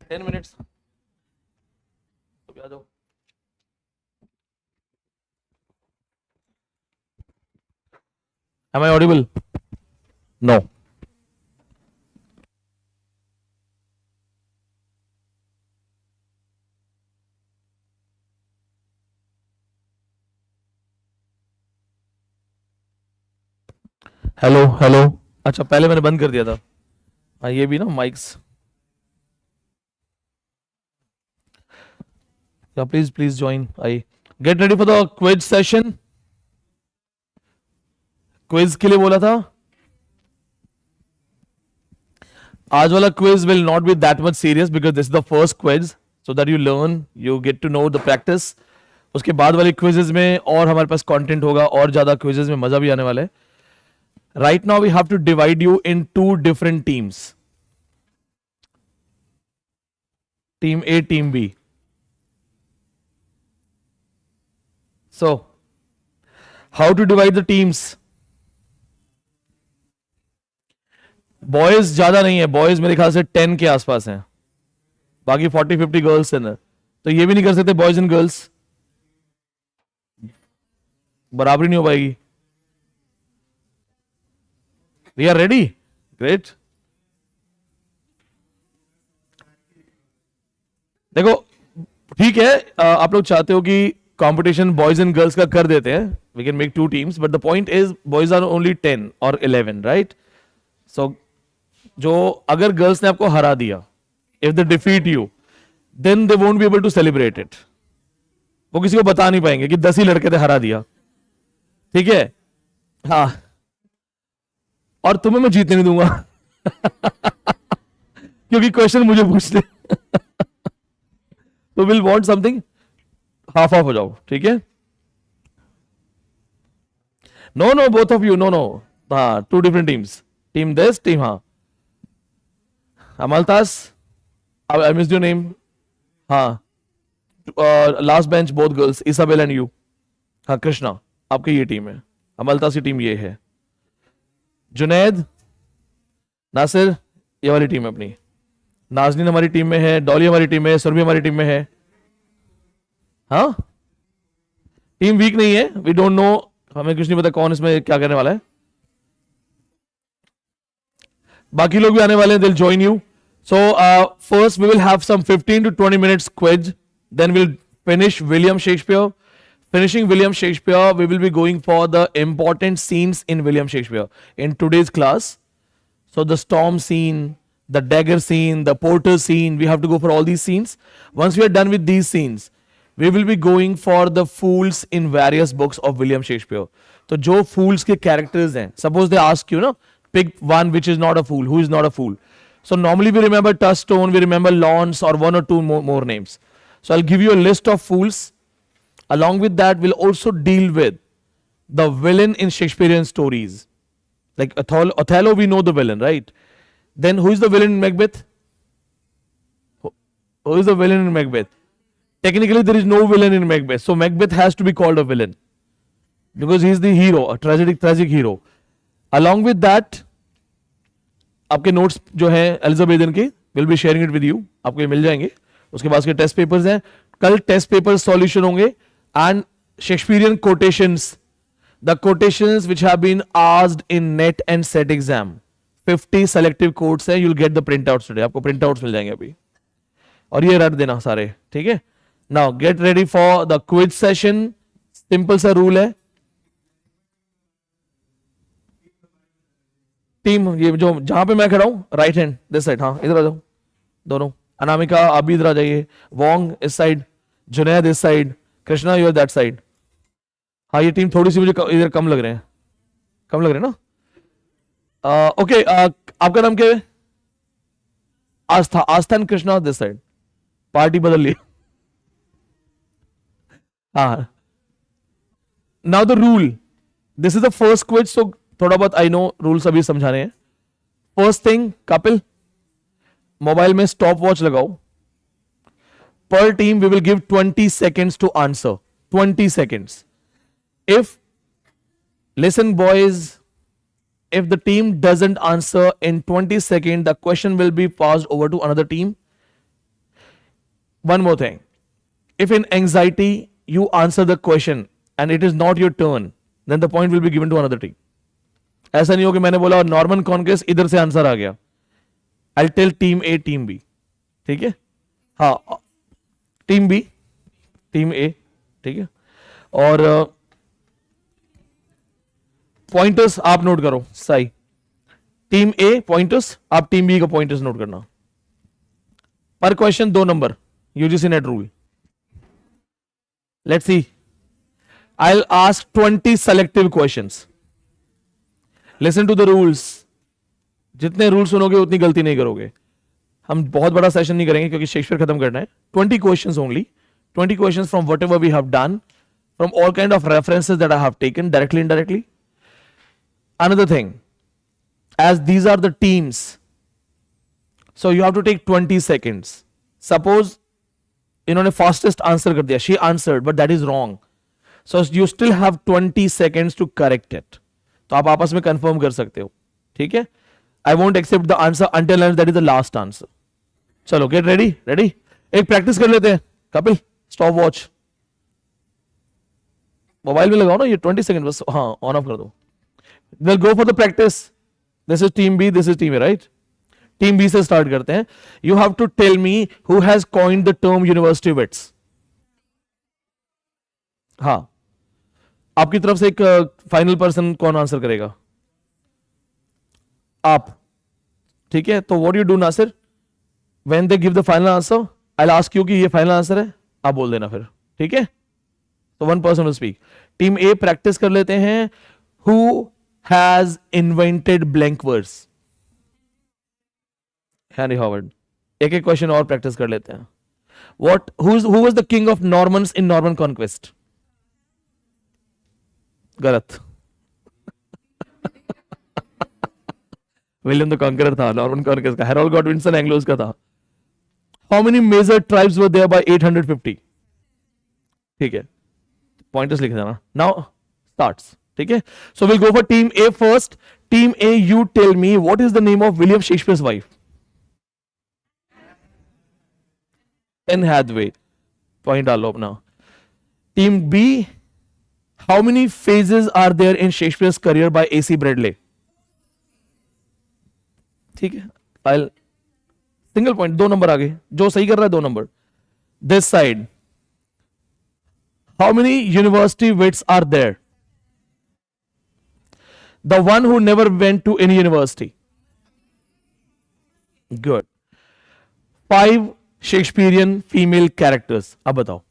10 minutes. तो आ जाओ. Am I audible? No. Hello hello. अच्छा पहले मैंने बंद कर दिया था. हाँ ये भी ना mics. Yeah, please join. I get ready for the quiz session. Quiz के लिए बोला था. आज वाला quiz will not be that much serious because this is the first quiz so that you learn you get to know the practice. उसके बाद वाले quizzes में और हमारे पास कंटेंट होगा और ज्यादा क्विजेज में मजा भी आने वाला है. Right now we have to divide you in 2 different teams. Team A team B. So, how to divide the teams? Boys ज्यादा नहीं है. Boys मेरे ख्याल से 10 के आसपास हैं. बाकी 40-50 गर्ल्स हैं ना. तो ये भी नहीं कर सकते बॉयज एंड गर्ल्स. बराबरी नहीं हो पाएगी. We are ready. Great. देखो ठीक है. आप लोग चाहते हो कि कंपटीशन बॉयज एंड गर्ल्स का कर देते हैं. We can make 2 teams but the point is boys are only 10 और 11 राइट. सो जो अगर गर्ल्स ने आपको हरा दिया, if they defeat you then they won't be able to celebrate it. वो किसी को बता नहीं पाएंगे कि 10 ही लड़के थे हरा दिया. ठीक है. हाँ और तुम्हें मैं जीतने नहीं दूंगा क्योंकि क्वेश्चन मुझे पूछते तो will want something half of हो जाओ. ठीक है. No both of you. No. हाँ 2 different teams. Team this team. हाँ Amaltas I miss your name. हाँ last bench both girls Isabel and you. हाँ कृष्णा आपकी ये टीम है. अमलतास की टीम ये है. जुनैद नासिर ये वाली टीम है अपनी. नाजनीन हमारी टीम में है. डॉली हमारी टीम में है. सुरभि हमारी टीम में है. हाँ टीम वीक नहीं है. We don't know. हमें कुछ नहीं पता कौन इसमें क्या करने वाला है. बाकी लोग भी आने वाले हैं. They'll join you. So first we will have some 15 to 20 minutes quiz. Then will finish William Shakespeare. Finishing William Shakespeare, we will be going for the important scenes in William Shakespeare in today's class. So the storm scene, the dagger scene, the porter scene, we have to go for all these scenes. Once we are done with these scenes, we will be going for the fools in various books of William Shakespeare. So जो fools के characters हैं, suppose they ask you, no, pick one which is not a fool, who is not a fool. So normally we remember Touchstone, we remember Launce or 1 or 2 more names. So I'll give you a list of fools. Along with that, we'll also deal with the villain in Shakespearean stories. Like Othello, we know the villain, right? Then who is the villain in Macbeth? Who is the villain in Macbeth? Technically, there is no villain in Macbeth. So Macbeth has to be called a villain. Because he is the hero, a tragic hero. Along with that, आपके notes जो हैं Elizabethan के will be sharing it with you. आपको ये मिल जाएंगे. उसके बाद के टेस्ट पेपर्स हैं. कल टेस्ट पेपर सॉल्यूशन होंगे. And Shakespearean quotations, the quotations which have been asked in NET and SET exam. 50 selective quotes है. You'll get the printouts today. आपको printouts मिल जाएंगे अभी. और ये रट देना सारे. ठीक है. Now get ready for the quiz session. Simple सा रूल है. टीम ये जो जहां पे मैं खड़ा हूं राइट हैंड दिस साइड. हाँ इधर आ जाओ दोनों. अनामिका आप भी इधर आ जाइए. वोंग इस साइड. जुनैद इस side. Krishna you are that side. हाँ ये टीम थोड़ी सी मुझे इधर कम लग रहे हैं. कम लग रहे हैं ना. ओके आपका नाम क्या है? Aastha. Aastha and Krishna this side. Party बदल ली. हाँ now the rule. This is the first quiz. So थोड़ा बहुत आई नो रूल्स अभी समझा रहे हैं. फर्स्ट थिंग कपिल मोबाइल में स्टॉप वॉच लगाओ. Per team, we will give 20 seconds to answer. 20 seconds. Listen boys, if the team doesn't answer in 20 seconds, the question will be passed over to another team. One more thing. If in anxiety you answer the question and it is not your turn, then the point will be given to another team. ऐसा नहीं हो कि मैंने बोला और Norman conquest इधर से answer आ गया. I'll tell team A, team B. ठीक है? हाँ, टीम B, टीम A. ठीक है? और पॉइंटर्स आप नोट करो. सही. टीम A पॉइंटर्स, आप टीम B का पॉइंटर्स नोट करना. पर question 2 number. UGC net rule. Let's see. I'll ask 20 selective questions. Listen to the rules. जितने रूल सुनोगे उतनी गलती नहीं करोगे. हम बहुत बड़ा सेशन नहीं करेंगे क्योंकि शेक्सपियर खत्म करना है. 20 questions only. 20 questions from whatever we have done, from all kind of references that I have taken directly, indirectly. Another thing, as these are the teams, so you have to take 20 seconds. Suppose इन्होंने fastest answer कर दिया, she answered but that is wrong, so you still have 20 seconds to correct it. तो आप आपस में confirm कर सकते हो. ठीक है? I won't accept the answer until that is the last answer. चलो गेट रेडी. रेडी? एक प्रैक्टिस कर लेते हैं. कपिल स्टॉप वॉच मोबाइल में लगाओ ना, ये 20 सेकंड बस. हाँ, ऑन ऑफ कर दो. Will go for the practice. This is team B, this is team A, right? Team B से स्टार्ट करते हैं. You have to tell me who has coined the term university wits. हाँ, आपकी तरफ से एक फाइनल पर्सन कौन answer करेगा? आप. ठीक है? तो what you do Nasir, when they give the final answer I will ask you कि ये फाइनल आंसर है, आप बोल देना फिर. ठीक है? तो 1 person will speak. Team A practice कर लेते हैं. Who has invented blank words? Henry Howard. एक एक क्वेश्चन और प्रैक्टिस कर लेते हैं. What? Who was the king of Normans in Norman conquest? गलत. विलियम द कॉन्करर था नॉर्मन कॉन्क्वेस्ट का. हेरोल्ड गॉडविंसन एंग्लोज का था. How many major tribes were there by 850? ठीक है, पॉइंटर्स लिख देना. Now starts. ठीक है? So we'll go for team A first. Team A, you tell me what is the name of William Shakespeare's wife? Anne Hathaway. Point डालो अपना. Team B, how many phases are there in Shakespeare's career by AC Bradley? ठीक है? I'll single point. 2 number आगे. जो सही कर रहा है 2 number. This side, how many university wits are there? The one who never went to any university. Good. 5 Shakespearean female characters. अब बताओ.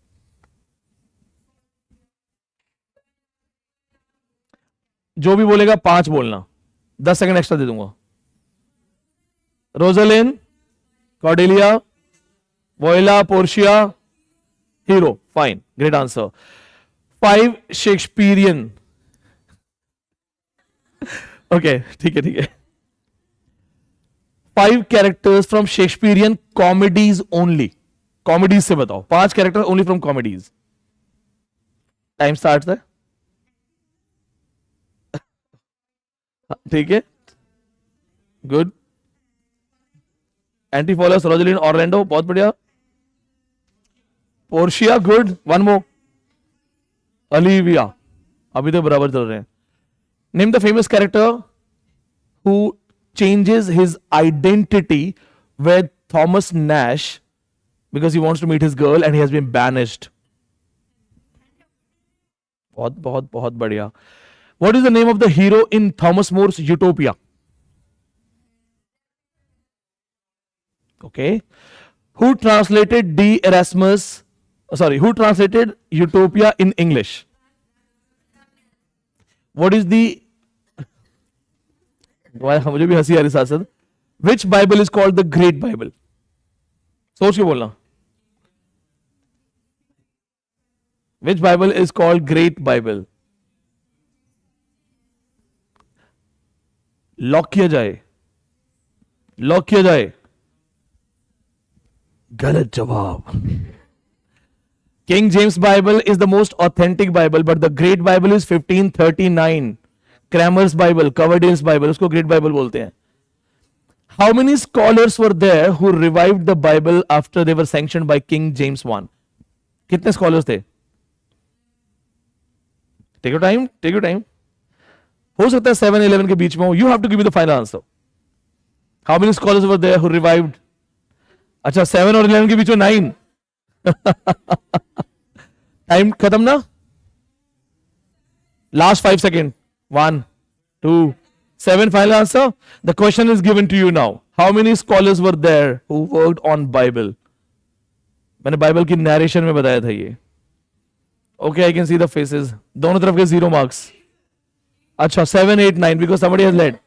जो भी बोलेगा 5 बोलना. 10 सेकंड एक्स्ट्रा दे दूंगा. Rosalind, Cordelia, Viola, Portia, Hero. Fine, great answer. 5 Shakespearean. Okay, ठीक है, ठीक है. 5 characters from Shakespearean comedies only. Comedies से बताओ. 5 character only from comedies. Time start है. ठीक है, गुड. Antipholus, Rosalind, Orlando. बहुत बढ़िया. Portia, good. 1 मोर. ओलिविया. अभी तो बराबर चल रहे हैं. Name the famous character who changes his identity with Thomas Nash because he wants to meet his girl and he has been banished. बहुत बहुत बहुत बढ़िया. What is the name of the hero in Thomas More's Utopia? Okay. Who translated Who translated Utopia in English? What is the मुझे भी हंसी आ रही साथ साथ. Which Bible is called the Great Bible? सोच के बोलना. Which Bible is called Great Bible? Lock किया जाए. लॉक किया जाए. गलत जवाब. King James Bible is the most authentic Bible but the Great Bible is 1539. Cranmer's Bible, Coverdale's Bible, उसको ग्रेट बाइबल बोलते हैं. How many scholars were there who revived the Bible after they were sanctioned by King James I? कितने scholars थे? Take your time. Take your time. हो सकता है 7-11 के बीच में हो. You have to give me the final answer. How many scholars were there who revived? अच्छा 7 और 11 के बीच में 9. टाइम खत्म ना. Last 5 seconds. 1, 2, 7. Final answer. The question is given to you now. How many scholars were there who worked on Bible? मैंने Bible की narration में बताया था ये. Okay, I can see the faces. दोनों तरफ के 0 marks. अच्छा 7, 8, 9 because somebody has led.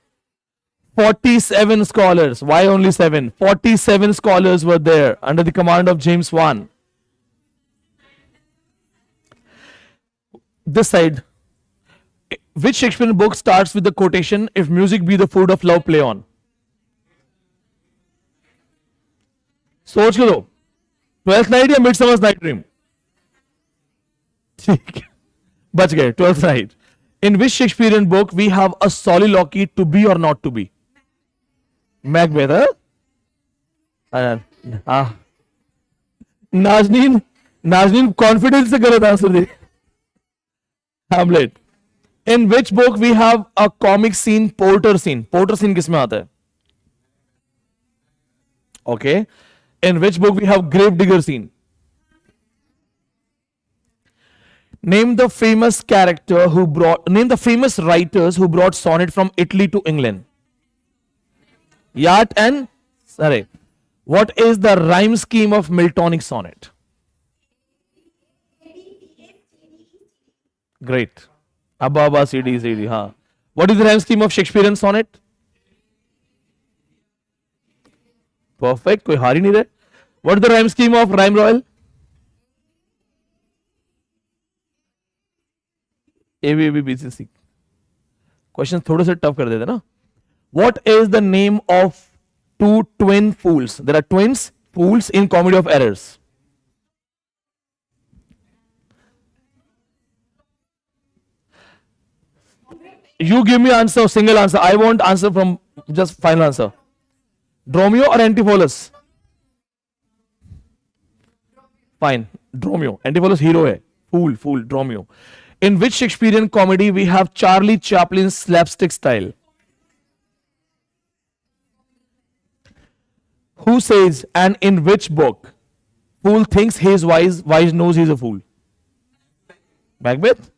47 scholars. Why only 7? 47 scholars were there under the command of James I. This side. Which Shakespearean book starts with the quotation, "If music be the food of love, play on"? सोच के दो. 12th night या Midsummer's Night Dream? ठीक. बच गए. 12th night. In which Shakespearean book we have a soliloquy, to be or not to be? Macbeth, huh? Nazneen confidence से गलत answer दे. Hamlet. In which book we have a comic scene, Porter scene? Porter scene किसमें आता है? Okay. In which book we have Gravedigger scene? Name the famous writers who brought sonnet from Italy to England. Yat and Sorry. What is the rhyme scheme of Miltonic sonnet? Great. Abba, Abba, CD, CD. Haan. What is the rhyme scheme of Shakespearean sonnet? Perfect. कोई हार ही नहीं रहे. What is the rhyme scheme of Rhyme Royal? A, B, B, C, C. Questions थोड़े से tough कर देते ना. What is the name of two twin fools? There are twins, fools in Comedy of Errors. You give me answer, single answer. I want answer from just final answer. Dromio or Antipholus? Fine. Dromio. Antipholus hero hai. Fool, Dromio. In which Shakespearean comedy we have Charlie Chaplin's slapstick style? Who says, and in which book, fool thinks he is wise, wise knows he is a fool? Macbeth?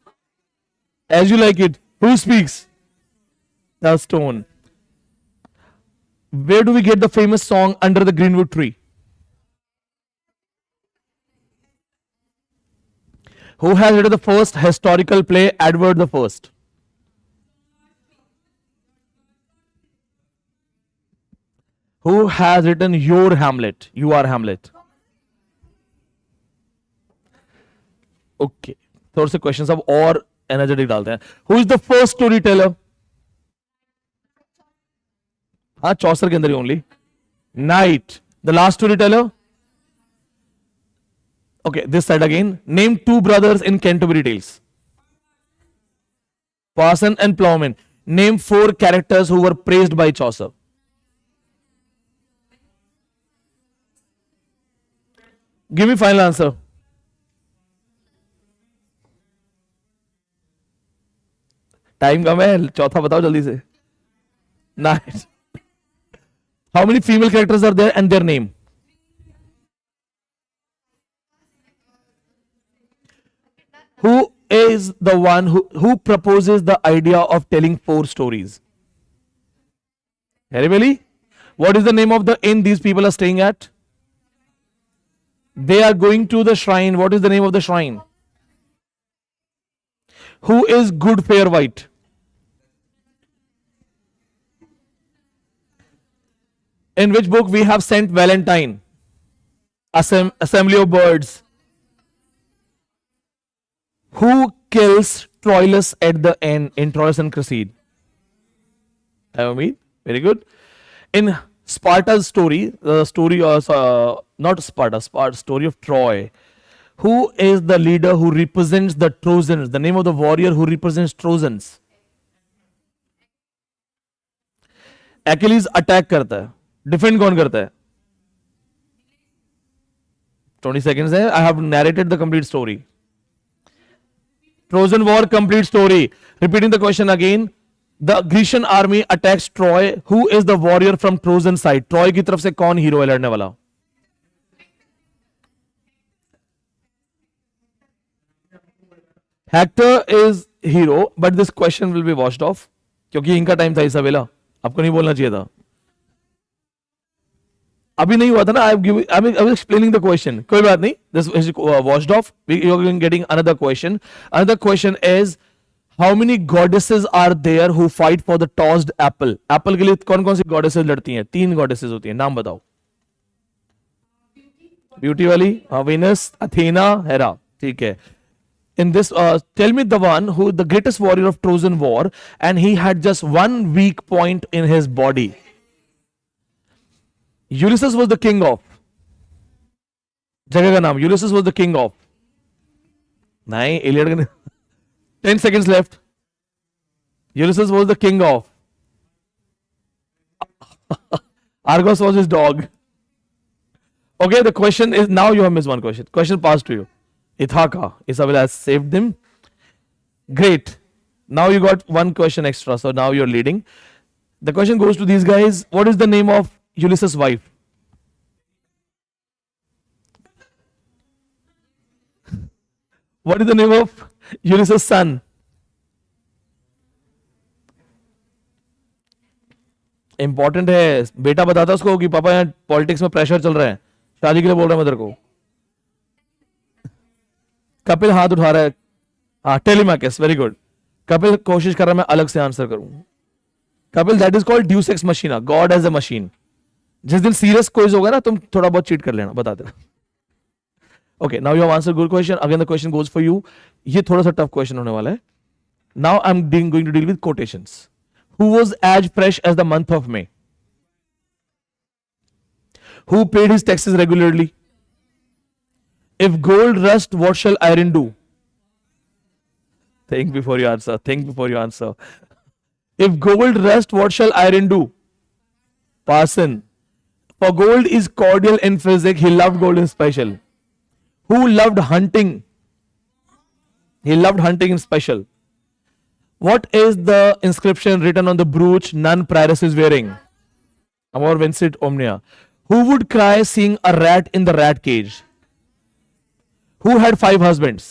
As you like it. Who speaks? The stone. Where do we get the famous song Under the Greenwood Tree? Who has written the first historical play, Edward the First? Who has written Your Hamlet? You Are Hamlet. Okay. थोड़े से questions अब और energetic डालते हैं. Who is the first storyteller? हाँ चौसर के अंदर ही only. Knight. The last storyteller? Okay, this side again. Name two brothers in Canterbury Tales. Parson and Plowman. Name four characters who were praised by Chaucer. Give me final answer. Time कम है. चौथा बताओ जल्दी से. Nice. How many female characters are there and their name? Who is the one who proposes the idea of telling four stories? Harry? What is the name of the inn these people are staying at? They are going to the shrine. What is the name of the shrine? Who is Good Fair White? In which book we have Saint Valentine? Assembly of Birds. Who kills Troilus at the end in Troilus and Cresside? Very good. In Sparta's story, the story of not Sparta, story of Troy. Who is the leader who represents the Trojans? The name of the warrior who represents Trojans. Achilles attack करता है. Defend कौन करता है? 20 seconds है. I have narrated the complete story. Trojan War complete story. Repeating the question again. The Grecian army attacks Troy. Who is the warrior from Trojan side? Troy की तरफ से कौन हीरो है लड़ने वाला? Hector is hero, but this question will be washed off क्योंकि इनका time था इसाबेला. आपको नहीं बोलना चाहिए था. अभी नहीं हुआ था ना. I was explaining the question. कोई बात नहीं. This is washed off. You are getting another question. Another question is how many goddesses are there who fight for the tossed apple? Apple के लिए कौन कौन सी goddesses लड़ती हैं? 3 goddesses होती हैं. नाम बताओ. ब्यूटी वाली Venus, Athena, Hera. ठीक है. In this, tell me the one who the greatest warrior of Trojan War, and he had just one weak point in his body. Ulysses was the king of. जगह का नाम. Ulysses was the king of. नहीं, Iliad का 10 seconds left. Ulysses was the king of. Argos was his dog. Okay, the question is now you have missed one question. Question passed to you. Ithaca. Isabella has saved them. Great. Now you got one question extra. So now you're leading. The question goes to these guys. What is the name of Ulysses' wife? What is the name of Ulysses' son? Important है. बेटा बताता उसको कि पापा यहाँ politics में pressure चल रहा है, शादी के लिए बोल रहा है मदर को. कपिल हाथ उठा रहा है. हाँ, टेलीमैकस. Very good. कपिल कोशिश कर रहा है मैं अलग से आंसर करूं. Kapil, that is called deus ex machina. God as a machine. जिस दिन सीरियस क्विज होगा ना, तुम थोड़ा बहुत चीट कर लेना. बता देना. Okay, now you have answered good question. Again the question goes for you. ये थोड़ा सा टफ क्वेश्चन होने वाला है. Now I am going to deal with quotations. Who was as fresh as the month of May? Who paid his taxes regularly? If gold rust, what shall iron do? Think before you answer. Think before you answer. If gold rust, what shall iron do? Parson. For gold is cordial in physic. He loved gold in special. Who loved hunting? He loved hunting in special. What is the inscription written on the brooch nun prioress is wearing? Amor vincit omnia. Who would cry seeing a rat in the rat cage? Who had 5 husbands?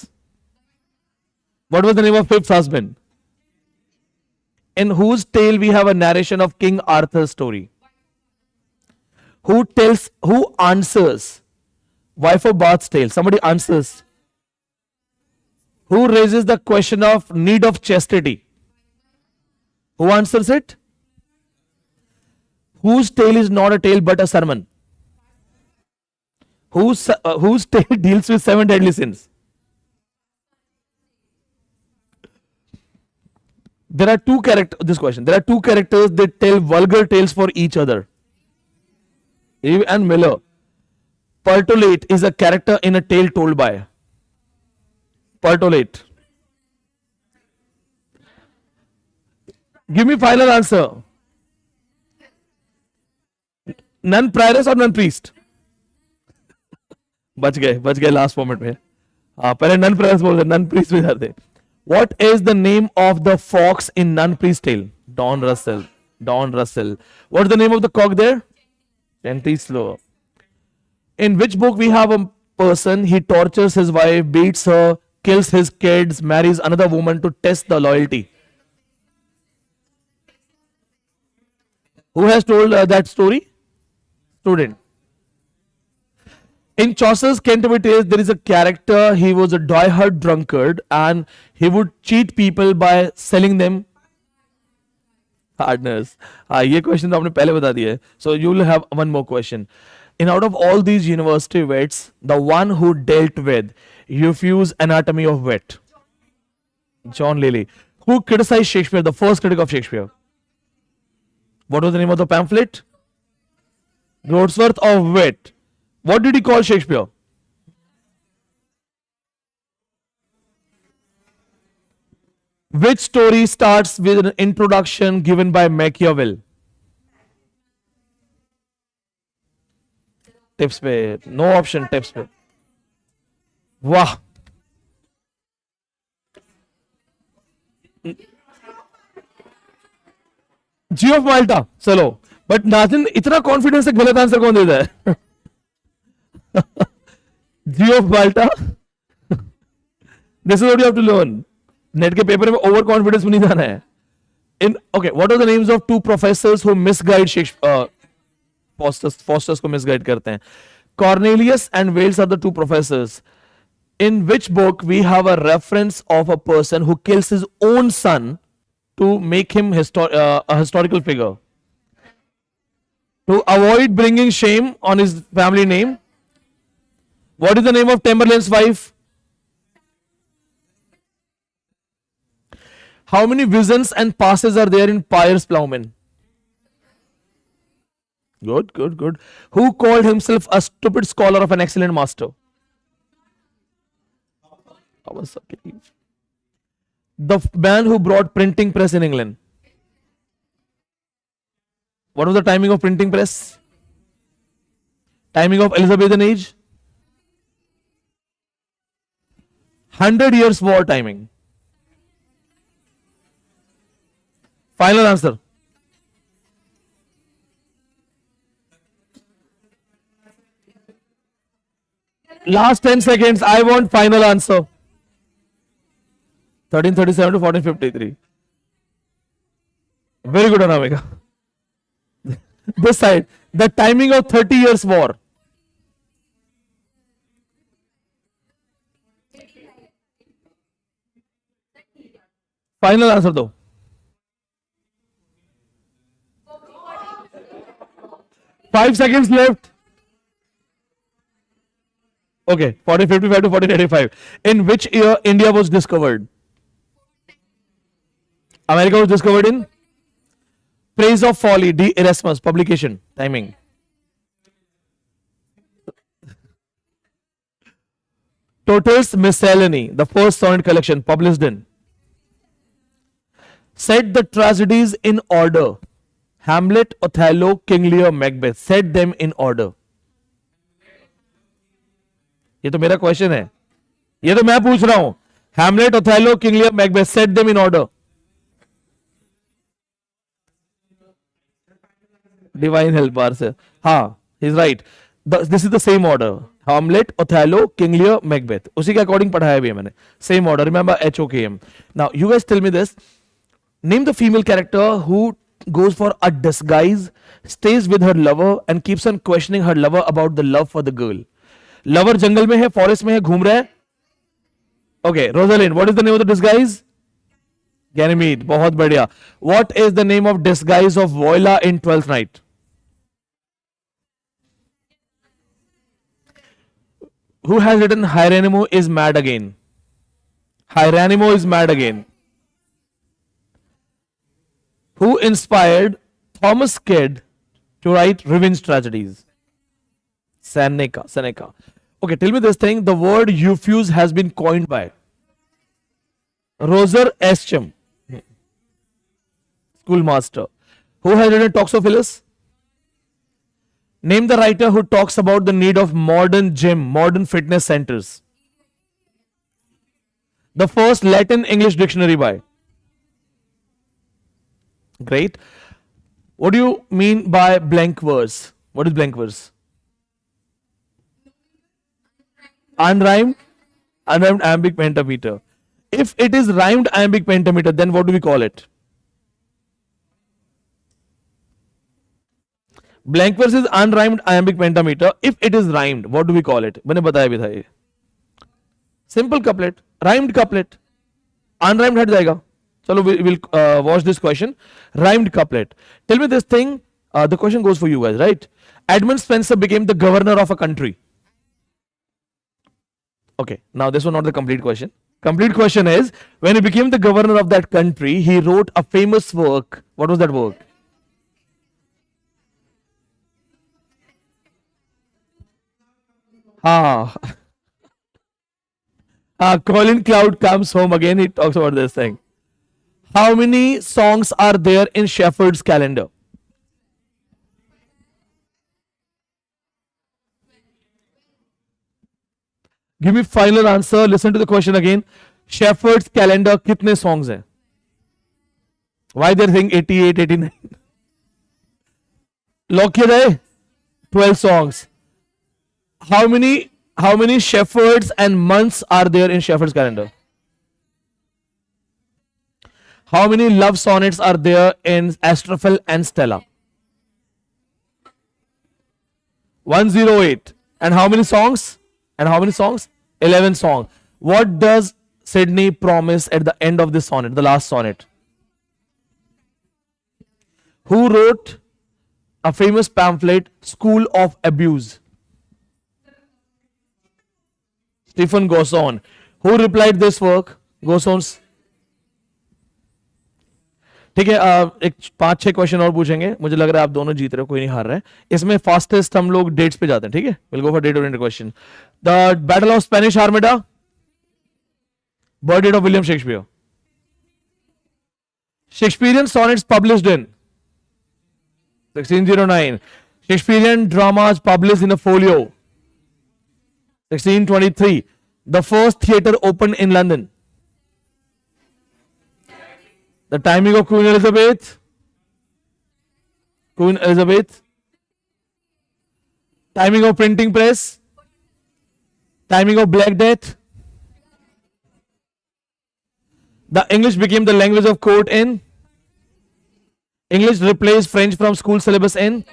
What was the name of 5th husband? In whose tale we have a narration of King Arthur's story? Who answers wife of Bath's tale? Somebody answers. Who raises the question of need of chastity? Who answers it? Whose tale is not a tale but a sermon? Whose tale deals with 7 deadly sins? There are 2 characters. This question. There are 2 characters that tell vulgar tales for each other. Eve and Miller. Pertolate is a character in a tale told by. Pertolate. Give me final answer. Nun prioress or nun priest? बच गए last moment में. हाँ, पहले none prioress बोल रहे, none priest में जाते. What is the name of the fox in nun priest tale? Don Russell. What's the name of the cock there? Gently slow. In which book we have a person, he tortures his wife, beats her, kills his kids, marries another woman to test the loyalty? Who has told that story? Student. In Chaucer's Canterbury Tales, there is a character, he was a die-hard drunkard and he would cheat people by selling them hardness. ये question तो आपने पहले बता दिया है. So you will have one more question. In out of all these university wits, the one who dealt with Euphues' Anatomy of Wit, John Lilly, who criticized Shakespeare, the first critic of Shakespeare. What was the name of the pamphlet? Wordsworth of Wit. What did he call Shakespeare? Which story starts with an introduction given by Machiavelli? Tips पे, no option tips पे. वाह. जी of माल्टा. चलो, but नाजिन इतना confidence से गलत answer कौन देता है? Jew of Malta. This is what you have to learn. NET के पेपर में ओवर कॉन्फिडेंस में नहीं जाना है. In okay, what are the names of two professors who misguide Faustus को मिसगाइड करते हैं. Cornelius and Valdes are the two professors. In which book we have a reference of a person who kills his own son to make him a historical figure, to avoid bringing shame on his family name? What is the name of Tamerlane's wife? How many visions and passes are there in Piers Plowman? Good, good, good. Who called himself a stupid scholar of an excellent master? The man who brought printing press in England. What was the timing of printing press? Timing of Elizabethan age? 100 years war timing. Final answer. Last 10 seconds. I want final answer. 1337 to 1453. Very good, Anamika. This side. The timing of 30 years war. Final answer though. 5 seconds left. Okay, 1455 to 1485. In which year India was discovered? America was discovered in? Praise of Folly, D. Erasmus, publication, timing. Total's Miscellany, the first sonnet collection, published in? Set the tragedies in order. Hamlet, Othello, King Lear, Macbeth. Set them in order. ये तो मेरा question है, ये तो मैं पूछ रहा हूं. Hamlet, Othello, King Lear, Macbeth. Set them in order. Divine help से. हाँ, he's right. This is the same order. Hamlet, Othello, King Lear, Macbeth. उसी के अकॉर्डिंग पढ़ाया भी है मैंने. Same order. Remember HOKM. Now you guys tell me this. Name the female character who goes for a disguise, stays with her lover and keeps on questioning her lover about the love for the girl. Lover जंगल में है, forest में है, घूम रहा है. Okay, Rosalind, what is the name of the disguise? Ganymede. बहुत बढ़िया. What is the name of disguise of Voila in 12th Night? Who has written Hieronymo is mad again? Hieronymo is mad again. Who inspired Thomas Kidd to write revenge tragedies? Seneca. Okay, tell me this thing. The word euphuse has been coined by Roger Ascham, schoolmaster. Who has written Toxophilus? Name the writer who talks about the need of modern gym, modern fitness centers. The first Latin English dictionary by? Great. What do you mean by blank verse? What is blank verse? Unrhymed iambic pentameter. If it is rhymed iambic pentameter, then what do we call it? Blank verse is unrhymed iambic pentameter. If it is rhymed, what do we call it? मैंने बताया भी था ये. Simple couplet, rhymed couplet. Unrhymed हट जाएगा. चलो we'll watch this question. Rhymed couplet. Tell me this thing. The question goes for you guys, right? Edmund Spencer became the governor of a country. Okay, now this was not the complete question. Complete question is, when he became the governor of that country, he wrote a famous work. What was that work? Colin Cloud comes home again. He talks about this thing. How many songs are there in Shepherd's calendar? Give me final answer. Listen to the question again. Shepherd's calendar कितने songs हैं? Why they're saying 88, 89? Lock किया जाए? 12 songs. How many shepherds and months are there in Shepherd's calendar? How many love sonnets are there in Astrophel and Stella? 108. And how many songs? 11 songs. What does Sydney promise at the end of this sonnet, the last sonnet? Who wrote a famous pamphlet, School of Abuse? Stephen Gosson. Who replied this work? Gosson's. ठीक है, एक 5-6 question और पूछेंगे. मुझे लग रहा है आप दोनों जीत रहे हो, कोई नहीं हार रहा है. इसमें फास्टेस्ट हम लोग डेट्स पे जाते हैं. ठीक है, will go for date oriented question. The battle of Spanish Armada, birth date of William Shakespeare. Shakespearean sonnets published in 1609. Shakespearean dramas published in a folio 1623. The first theatre opened in London. The timing of Queen Elizabeth. Timing of printing press. Timing of Black Death. The English became the language of court in. English replaced French from school syllabus in.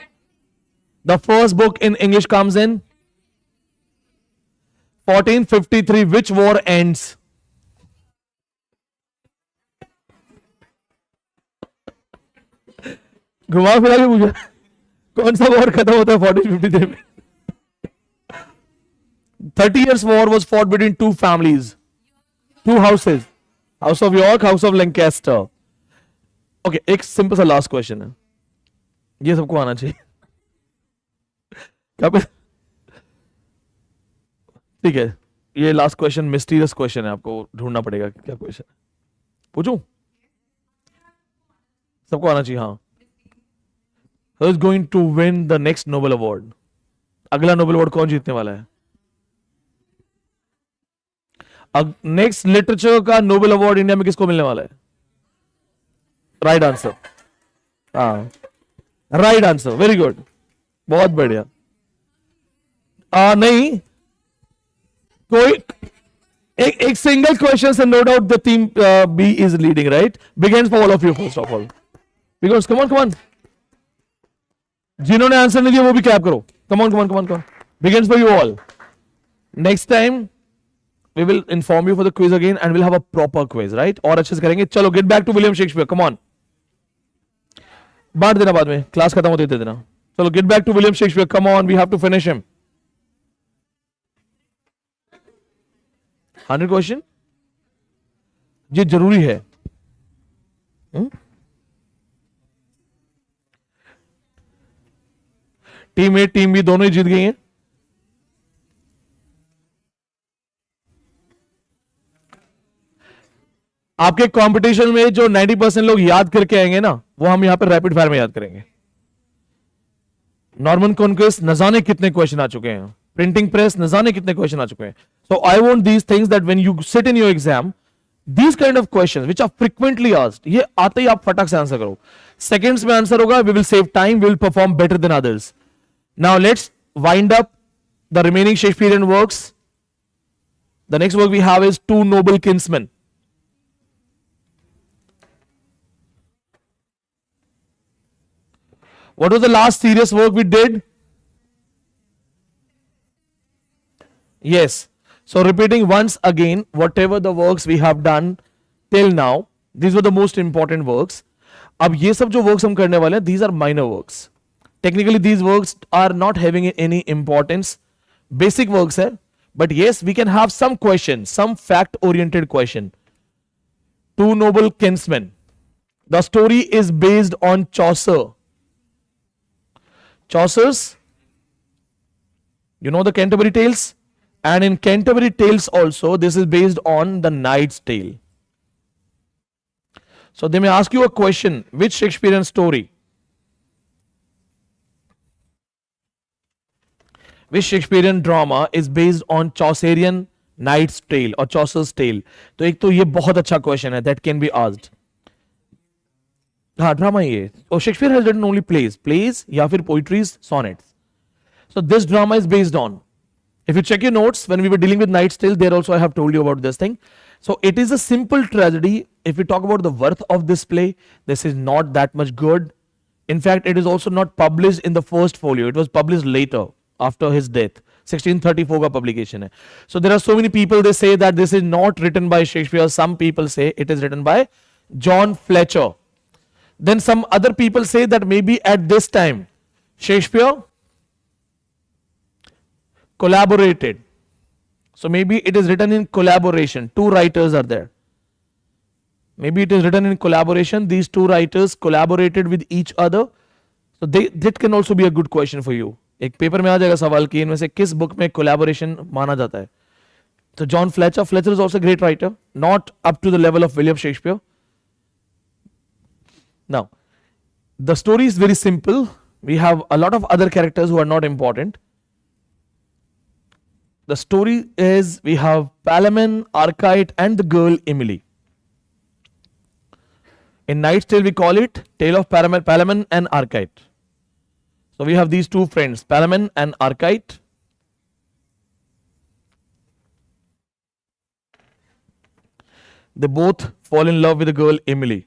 The first book in English comes in 1453. Which war ends? घुमा फिरा के पूछा कौन सा war खत्म होता है 1453 में? 30 years war was fought between two families, two houses, House of York, House of Lancaster. Okay, एक सिंपल सा लास्ट क्वेश्चन है, ये सबको आना चाहिए. क्या पे ठीक है, ये लास्ट क्वेश्चन मिस्टीरियस क्वेश्चन है, आपको ढूंढना पड़ेगा क्या क्वेश्चन है. पूछूं? सबको आना चाहिए. हाँ. Who is going to win the next Nobel Award? अगला नोबेल अवार्ड कौन जीतने वाला है? नेक्स्ट लिटरेचर का नोबेल अवार्ड इंडिया में किसको मिलने वाला है? Right answer. हाँ, राइट आंसर. वेरी गुड, बहुत बढ़िया. नहीं, कोई एक सिंगल क्वेश्चन से no doubt the team B is leading. Right, begins for all of you first of all, because come on. जिन्होंने आंसर नहीं दिया वो भी कैप करो. Come on. Begins for you all. Next time we will inform you for the quiz again and will have a proper quiz. Right, और अच्छे से करेंगे. चलो, get back to William Shakespeare. Come on, बांट देना बाद में, क्लास खत्म होते देना. चलो, get back to William Shakespeare. Come on, we have to finish him. 100 question ये जरूरी है. टीम ए टीम बी दोनों ही जीत गई हैं. आपके कंपटीशन में जो 90% लोग याद करके आएंगे ना, वो हम यहां पर रैपिड फायर में याद करेंगे. नॉर्मन कॉन्क्वेस्ट न जाने कितने क्वेश्चन आ चुके हैं, प्रिंटिंग प्रेस न जाने कितने क्वेश्चन आ चुके हैं. So I want these things that when you sit in your exam, these kind of questions which are frequently asked, ये आते ही आप फटाक से आंसर करो. सेकंड्स में आंसर होगा. We will save time, we will perform better than others. Now let's wind up the remaining Shakespearean works. The next work we have is Two Noble Kinsmen. What was the last serious work we did? Yes. So repeating once again, whatever the works we have done till now, these were the most important works. अब ये सब जो works हम करने वाले हैं, these are minor works. Technically, these works are not having any importance. Basic works है, but yes, we can have some question, some fact-oriented question. Two Noble Kinsmen. The story is based on Chaucer. Chaucer's, you know the Canterbury Tales? And in Canterbury Tales also, this is based on the Knight's Tale. So they may ask you a question, which Shakespearean story? Which Shakespearean drama is based on Chaucerian knight's tale और Chaucer's tell. तो एक तो ये बहुत अच्छा question है, that can be asked. हाँ, drama ही है. और Shakespeare has written only plays या फिर poetries, sonnets. So this drama is based on. If you check your notes, when we were dealing with Knight's Tale, there also I have told you about this thing. So it is a simple tragedy. If we talk about the worth of this play, this is not that much good. In fact, it is also not published in the first folio. It was published later, after his death. 1634 का publication है. So there are so many people, they say that this is not written by Shakespeare. Some people say it is written by John Fletcher. Then some other people say that maybe at this time, Shakespeare collaborated. So maybe it is written in collaboration. Two writers are there. Maybe it is written in collaboration. These two writers collaborated with each other. So that can also be a good question for you. एक paper में आ जाएगा सवाल कि इनमें से किस book में collaboration माना जाता है. तो John Fletcher, Fletcher is also a great writer, not up to the level of William Shakespeare. Now, the story is very simple. We have a lot of other characters who are not important. The story is we have Palamon, Archite, and the girl Emily. In Knight's Tale, we call it Tale of Palamon and Archite. So we have these two friends, Palamon and Archite. They both fall in love with the girl Emily.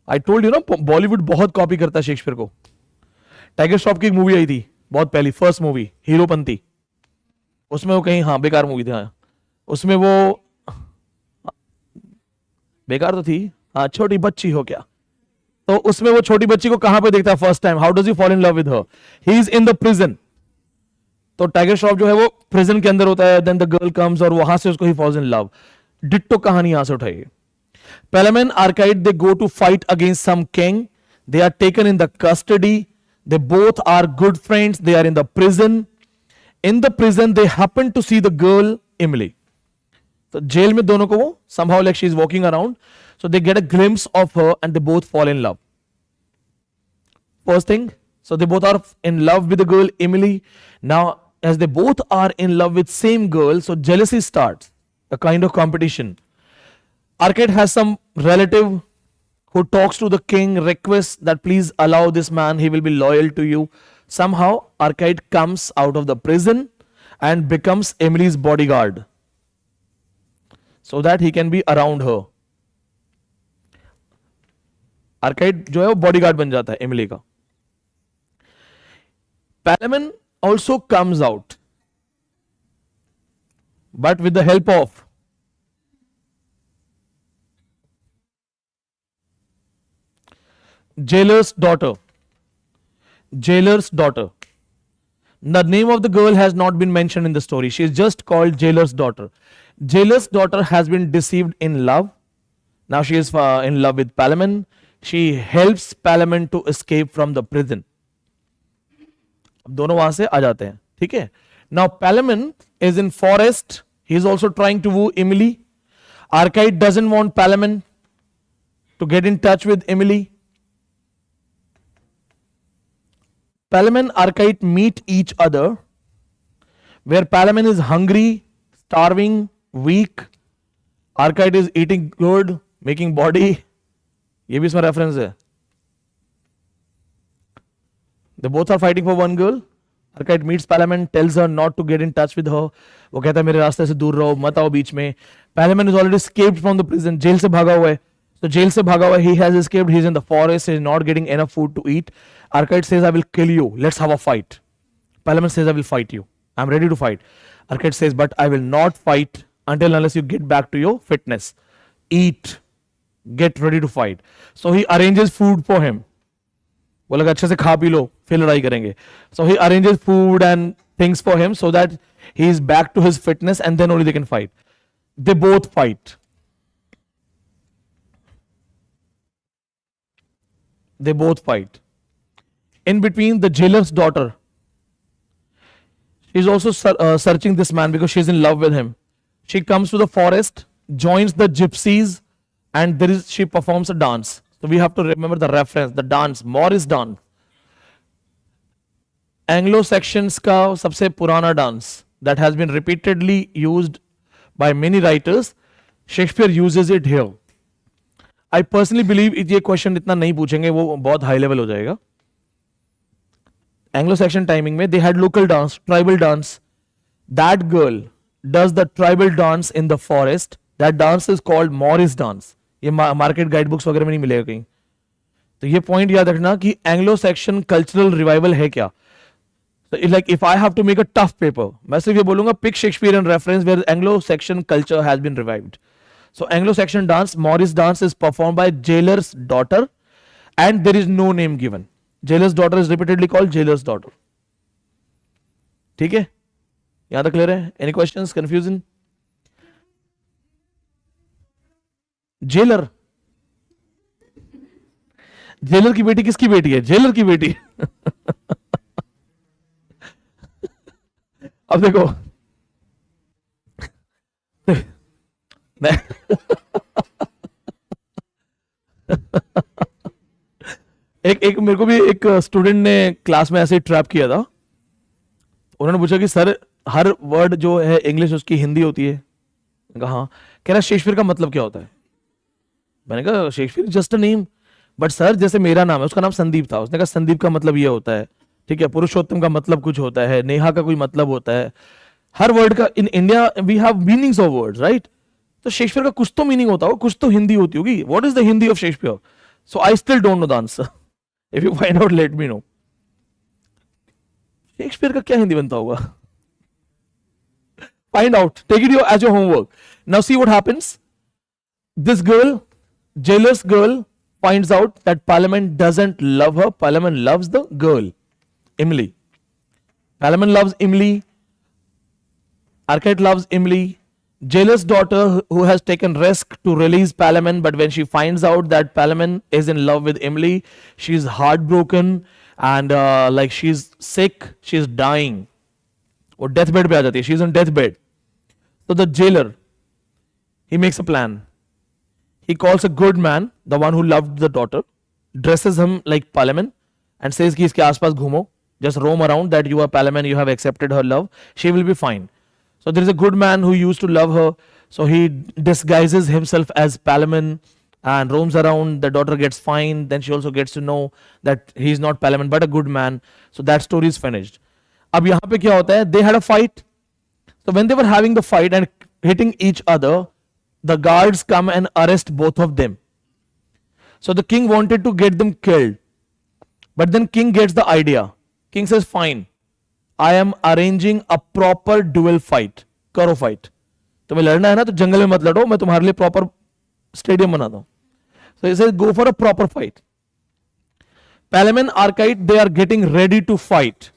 I told you ना, बॉलीवुड बहुत copy करता है Shakespeare को. Tiger Shroff की एक movie आई थी बहुत पहली, फर्स्ट मूवी हीरोपंती. उसमें वो कहीं, हाँ बेकार मूवी थी, हाँ उसमें वो बेकार तो थी, हाँ छोटी बच्ची हो क्या. तो उसमें वो छोटी बच्ची को कहां पे देखता है first time, how does he fall in love with her. He is in the prison. तो टाइगर श्रॉफ जो है वो प्रिजन के अंदर होता है, देन द गर्ल कम्स और वहां से उसको ही फॉल्स इन लव. डिट्टो कहानी यहां से उठाई. Palamon, Archite, they go to fight against some king. They are taken in the custody. They both are good friends. They are in the prison. In the prison, they happen to see the girl Emily. So jail में दोनों को वो somehow like she is walking around. So they get a glimpse of her and they both fall in love. First thing, so they both are in love with the girl Emily. Now, as they both are in love with same girl, so jealousy starts, a kind of competition. Archite has some relative who talks to the king, requests that please allow this man, he will be loyal to you. Somehow, Archite comes out of the prison and becomes Emily's bodyguard so that he can be around her. Archite जो है वो bodyguard बन जाता है Emily का. Palamon also comes out, but with the help of jailer's daughter. Jailer's daughter. The name of the girl has not been mentioned in the story. She is just called Jailer's daughter. Jailer's daughter has been deceived in love. Now she is in love with Palamon. She helps Palamon to escape from the prison. अब दोनों वहां से आ जाते हैं, ठीक है. Now Palamon is in forest. He is also trying to woo Emily. Archite doesn't want Palamon to get in touch with Emily. Palamon and Archite meet each other, where Palamon is hungry, starving, weak. Archite is eating good, making body. ये भी इसमें reference है. They both are fighting for one girl. Archite meets Palamon, tells her not to get in touch with her. वो कहता है मेरे रास्ते से दूर रहो, मत आओ बीच में. Palamon is already escaped from the prison. Jail से भागा हुआ है. So jail से भागा हुआ है. He has escaped. He is in the forest. He is not getting enough food to eat. Archite says, I will kill you. Let's have a fight. Palamon says, I will fight you. I'm ready to fight. Archite says, but I will not fight until unless you get back to your fitness. Eat. Get ready to fight. So he arranges food for him. वो लगा अच्छे से खा P low फिर लड़ाई करेंगे. So he arranges food and things for him so that he is back to his fitness and then only they can fight. They both fight. They both fight. In between, the jailer's daughter, she is also searching this man because she is in love with him. She comes to the forest, joins the gypsies, and she performs a dance. So we have to remember the reference, the dance, Morris dance. Anglo-Saxons का सबसे पुराना dance that has been repeatedly used by many writers. Shakespeare uses it here. I personally believe ये question इतना नहीं पूछेंगे, वो बहुत high level हो जाएगा. Anglo-Saxon timing में they had local dance, tribal dance. That girl does the tribal dance in the forest. That dance is called Morris dance. ये मार्केट गाइड बुक्स वगैरह में नहीं मिलेगा कहीं. तो ये पॉइंट याद रखना कि एंग्लो-सैक्सन कल्चरल रिवाइवल है क्या. So like if I have to make a tough paper, मैं सिर्फ ये बोलूंगा pick Shakespearean reference where Anglo-Saxon culture has been revived. So Anglo-Saxon dance, Morris dance is performed by jailer's daughter and there is no name given. Jailer's daughter is repeatedly called jailer's daughter. ठीक है, यहां तक clear है? Any questions, confusion? Jailer, jailer की बेटी किसकी बेटी है? जेलर की बेटी. अब देखो मैं एक मेरे को भी एक स्टूडेंट ने क्लास में ऐसे ट्रैप किया था. उन्होंने पूछा कि सर हर वर्ड जो है इंग्लिश उसकी हिंदी होती है. कहा हाँ. कह रहा शेक्सपियर का मतलब क्या होता है? मैंने कहा Shakespeare just a name. But sir जैसे मेरा नाम है, उसका नाम संदीप था, उसने कहा संदीप का मतलब ये होता है. ठीक है, पुरुषोत्तम का मतलब कुछ होता है, नेहा का कोई मतलब होता है. हर वर्ड का in India we have meanings of words, right? तो शेक्सपियर का कुछ तो मीनिंग होता होगा, कुछ तो हिंदी होती होगी. What is the Hindi of Shakespeare? So I still don't know the answer. If you find out let me know. Shakespeare का क्या हिंदी बनता होगा? Find out, take it as your homework. Now see what happens. This girl, jealous girl, finds out that Parliament doesn't love her. Parliament loves the girl, Emily. Parliament loves Emily. Arcite loves Emily. Jealous daughter who has taken risk to release Parliament, but when she finds out that Parliament is in love with Emily, she's heartbroken and like she's sick, she's dying. वो deathbed पे आ जाती है. She's on deathbed. So the jailer, he makes a plan. He calls a good man, the one who loved the daughter, dresses him like Parliament and says कि इसके आसपास घूमो, just roam around that you are Parliament, you have accepted her love, she will be fine. So there is a good man who used to love her, so he disguises himself as Parliament and roams around. The daughter gets fine, then she also gets to know that he is not Parliament but a good man. So that story is finished. अब यहाँ पे क्या होता है? They had a fight. So when they were having the fight and hitting each other, the guards come and arrest both of them. So the king wanted to get them killed, but then king gets the idea. King says fine, I am arranging a proper duel fight. करो fight. तुम्हें लड़ना है ना तो जंगल में मत लड़ो, मैं तुम्हारे लिए proper stadium बनाता हूं. So he says go for a proper fight. Parliament Arcite, they are getting ready to fight.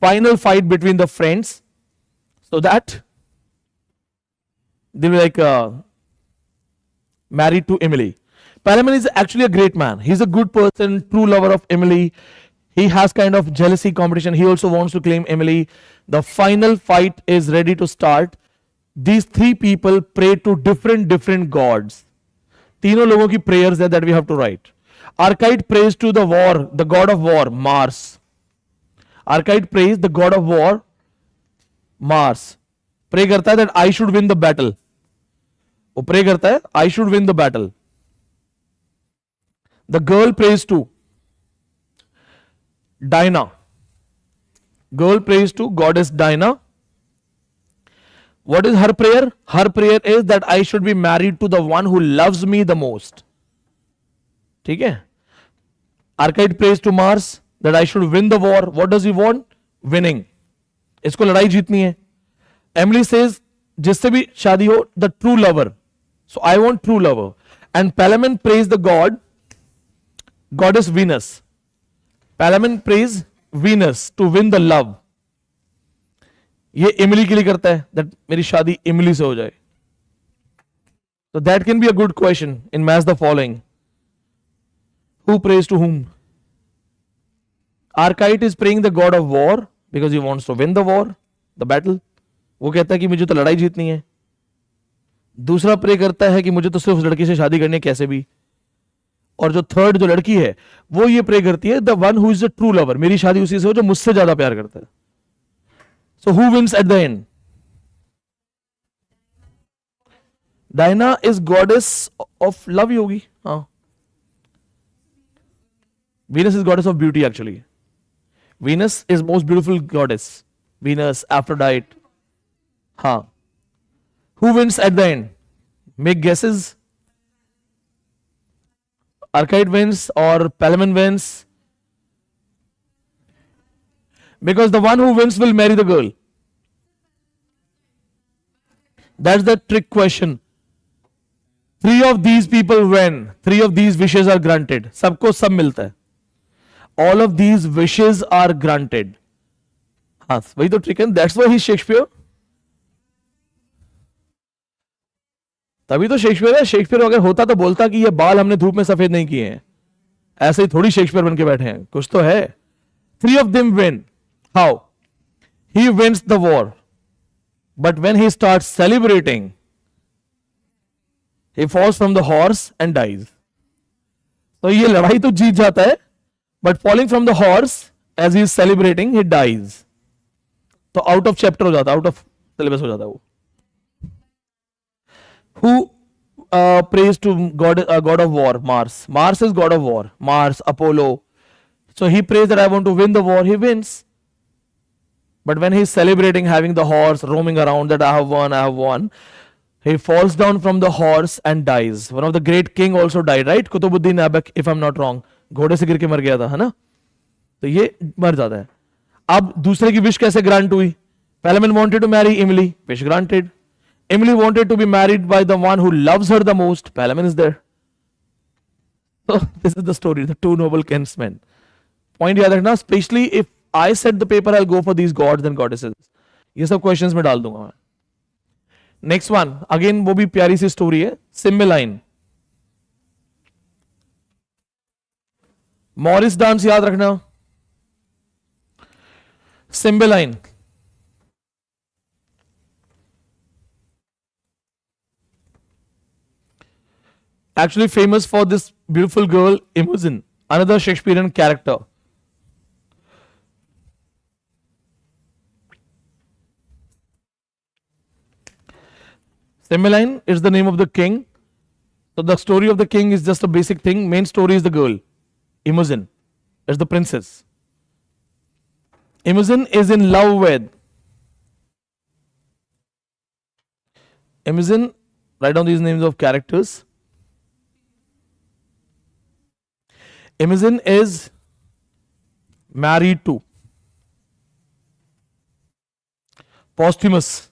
Final fight between the friends, so that they will like married to Emily. Parliament is actually a great man. He's a good person, true lover of Emily. He has kind of jealousy competition. He also wants to claim Emily. The final fight is ready to start. These three people pray to different gods. तीनों लोगों की prayers है that we have to write. Arcite prays to the war, the god of war, Mars. Arcite prays the god of war, Mars. Pray करता है that I should win the battle. वो pray करता है I should win the battle. The girl prays to Dinah. Girl prays to goddess Dinah. What is her prayer? Her prayer is that I should be married to the one who loves me the most. ठीक है? Arcite prays to Mars that I should win the war. What does he want? Winning. इसको लड़ाई जीतनी है. Emily says जिससे भी शादी हो, the true lover. So I want true lover. And Parliament prays the goddess Venus. Parliament prays Venus to win the love. ये इमली के लिए करता है that मेरी शादी इमली से हो जाए. So that can be a good question in match the following. Who prays to whom? Arcite is praying the god of war because he wants to win the war, the battle. वो कहता है कि मुझे तो लड़ाई जीतनी है. दूसरा pray करता है कि मुझे तो सिर्फ उस लड़की से शादी करनी है कैसे भी. और जो थर्ड जो लड़की है वो ये प्रे करती है the one who is the true lover, मेरी शादी उसी से हो जो मुझसे ज्यादा प्यार करता है. So who wins at the end? Diana is goddess of love yogi. Venus is goddess of beauty actually. Venus is most beautiful goddess. Venus, Aphrodite. Who wins at the end? Make guesses. Archite wins or Palamon wins? Because the one who wins will marry the girl. That's the trick question. 3 of these people win. 3 of these wishes are granted. सबको सब मिलता है. All of these wishes are granted. हाँ वही तो trick है. That's why he's Shakespeare. तभी तो शेक्सपियर है. शेक्सपियर अगर होता तो बोलता कि ये बाल हमने धूप में सफेद नहीं किए हैं. ऐसे ही थोड़ी शेक्सपियर बन के बैठे हैं. कुछ तो है. 3 of them win. How? He wins the war. But when he starts celebrating, he falls from the horse and dies. तो ये लड़ाई तो जीत जाता है, but falling from the horse as he is celebrating, he dies. तो out of chapter हो जाता है, out of syllabus हो जाता है वो. Who prays to God of war? Mars. Mars is god of war. Mars, Apollo. So he prays that I want to win the war. He wins. But when he is celebrating, having the horse roaming around, that I have won, he falls down from the horse and dies. One of the great king also died, right? Kutubuddin Aibak, if I'm not wrong. घोड़े से गिर के मर गया था, है ना? तो ये मर जाता है. अब दूसरे की विश कैसे ग्रांट हुई? Palamon wanted to marry Emily. Wish granted. Emily wanted to be married by the one who loves her the most. Palamon is there. So this is the story, the 2 noble kinsmen. Point याद रखना, especially if I set the paper, I'll go for these gods and goddesses. ये सब questions में डाल दूंगा मैं. Next one, again वो भी प्यारी सी story है. Cymbeline. Morris dance याद रखना. Cymbeline. Actually famous for this beautiful girl, Imogen, another Shakespearean character. Cymbeline is the name of the king. So the story of the king is just a basic thing. Main story is the girl, Imogen, is the princess. Imogen is in love with. Imogen, write down these names of characters. Imogen is married to Posthumus.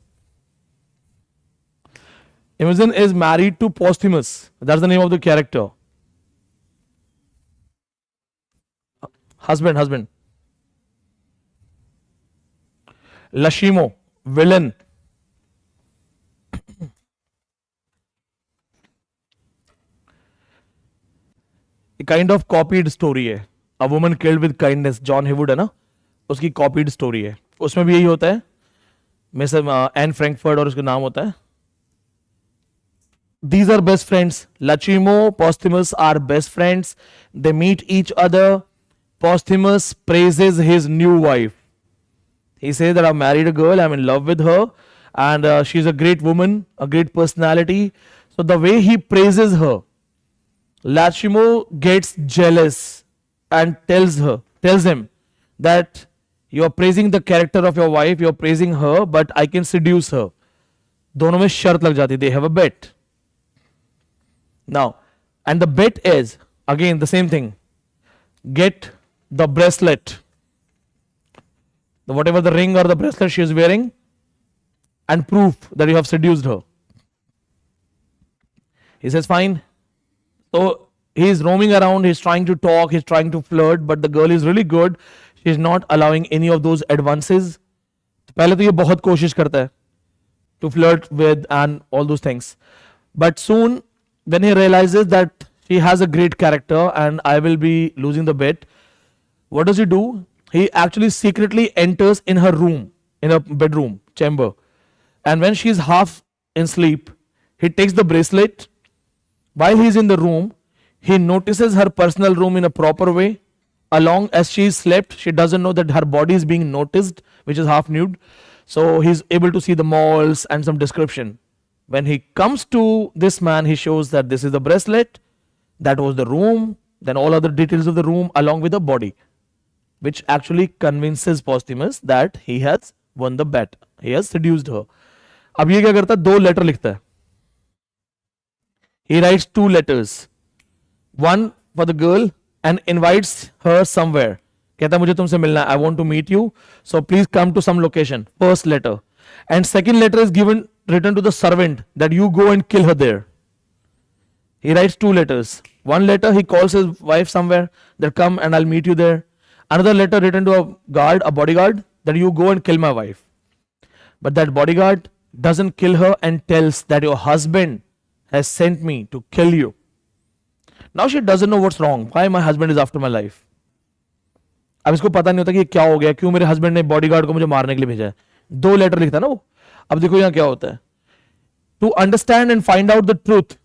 Imogen is married to Posthumus. That's the name of the character. Husband. Lashimo, villain. A kind of copied story है. A woman killed with kindness. John Heywood है ना, उसकी copied story है. उसमें भी यही होता है. मिसेस एन फ्रैंकफर्ट और उसका नाम होता है. These are best friends. Lachimo, Posthumus are best friends. They meet each other. Posthumus praises his new wife. He says that I've married a girl, I'm in love with her, and she's a great woman, a great personality. So the way he praises her, Lachimo gets jealous and tells him that you are praising the character of your wife, you are praising her, but I can seduce her. दोनों में शर्त लग जाती. They have a bet. Now, and the bet is again the same thing. Get the bracelet, whatever the ring or the bracelet she is wearing, and proof that you have seduced her. He says, fine. So he is roaming around, he's trying to talk, he's trying to flirt, but the girl is really good. She is not allowing any of those advances. पहले तो ये बहुत कोशिश करता है to flirt with and all those things. But soon, when he realizes that she has a great character and I will be losing the bet, what does he do? He actually secretly enters in her room, in her bedroom chamber. And when she is half in sleep, he takes the bracelet. While he is in the room, he notices her personal room in a proper way. Along as she is slept, she doesn't know that her body is being noticed, which is half nude. So he's able to see the malls and some description. When he comes to this man, he shows that this is the bracelet, that was the room, then all other details of the room along with the body, which actually convinces Posthumus that he has won the bet. He has seduced her. अब ये क्या करता है, दो letter लिखता है. He writes two letters, one for the girl and invites her somewhere. कहता है मुझे तुमसे मिलना है, I want to meet you, so please come to some location. First letter. And second letter is written to the servant that you go and kill her there. He writes two letters. One letter he calls his wife somewhere that come and I'll meet you there. Another letter written to a guard, a bodyguard, that you go and kill my wife. But that bodyguard doesn't kill her and tells that your husband has sent me to kill you. Now she doesn't know what's wrong. Why my husband is after my life? अब इसको पता नहीं होता कि क्या हो गया, क्यों मेरे हस्बैंड ने बॉडीगार्ड को मुझे मारने के लिए भेजा है. दो लेटर लिखता है ना वो. अब देखो यहां क्या होता है. To understand and find out the truth,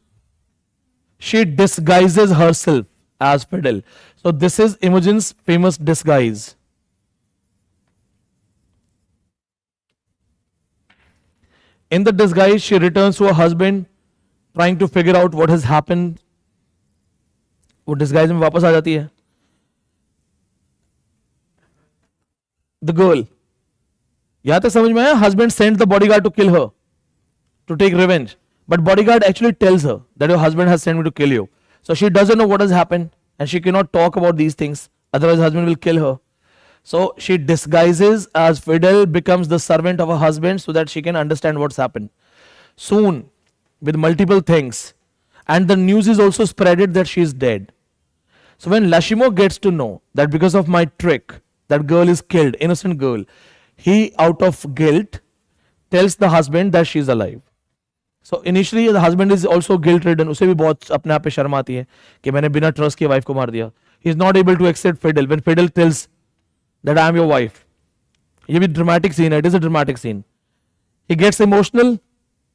she disguises herself as Fidel. So this is Imogen's famous disguise. In the disguise, she returns to her husband, trying to figure out what has happened. वो disguise में वापस आ जाती है. The girl. यहां तक समझ में आया? Husband sent the bodyguard to kill her, to take revenge. But bodyguard actually tells her that your husband has sent me to kill you. So she doesn't know what has happened and she cannot talk about these things. Otherwise, husband will kill her. So she disguises as Fidel, becomes the servant of her husband so that she can understand what's happened. Soon, with multiple things, and the news is also spreaded that she is dead. So when Lashimo gets to know that because of my trick, that girl is killed, innocent girl, he, out of guilt, tells the husband that she is alive. So initially the husband is also guilt ridden. उसे भी बहुत अपने आप पे शर्म आती है कि मैंने बिना ट्रस्ट के वाइफ को मार दिया. He is not able to accept Fidel when Fidel tells that I am your wife. ये भी dramatic scene है. It is a dramatic scene. He gets emotional.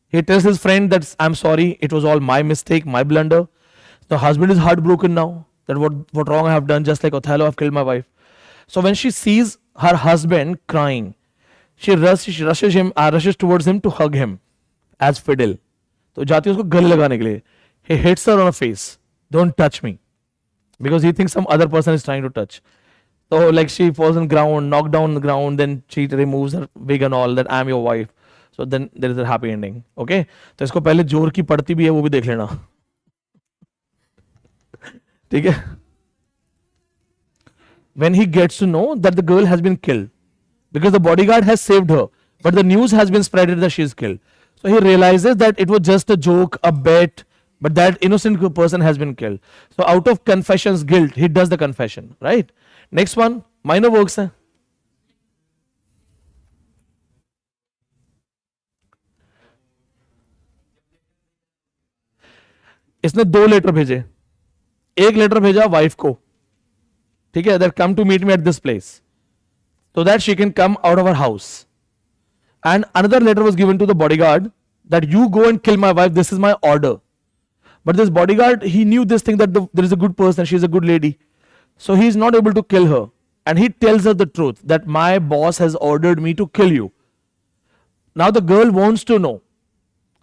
He tells his friend that I'm sorry. It was all my mistake, my blunder. The husband is heartbroken now that what wrong I have done. Just like Othello, I've killed my wife. So when she sees her husband crying, she rushes towards him to hug him as Fidel. तो जाती है उसको गले लगाने के लिए. He hits her on her face. Don't touch me, because he thinks some other person is trying to touch. So like she falls on ground, knocked down on the ground, then she removes her wig and all, that I'm your wife. So then there is a happy ending. Okay? तो इसको पहले जोर की पड़ती भी है, वो भी देख लेना. ठीक है? When he gets to know that the girl has been killed because the bodyguard has saved her, but the news has been spreaded that she is killed. So he realizes that it was just a joke, a bet, but that innocent person has been killed. So out of confession's guilt, he does the confession, right? Next one, minor works hai. इसने दो letter भेजे. एक letter भेजा wife को, ठीक है, that come to meet me at this place so that she can come out of her house. And another letter was given to the bodyguard that you go and kill my wife, this is my order. But this bodyguard, he knew this thing that there is a good person, she is a good lady. So he is not able to kill her. And he tells her the truth that my boss has ordered me to kill you. Now the girl wants to know.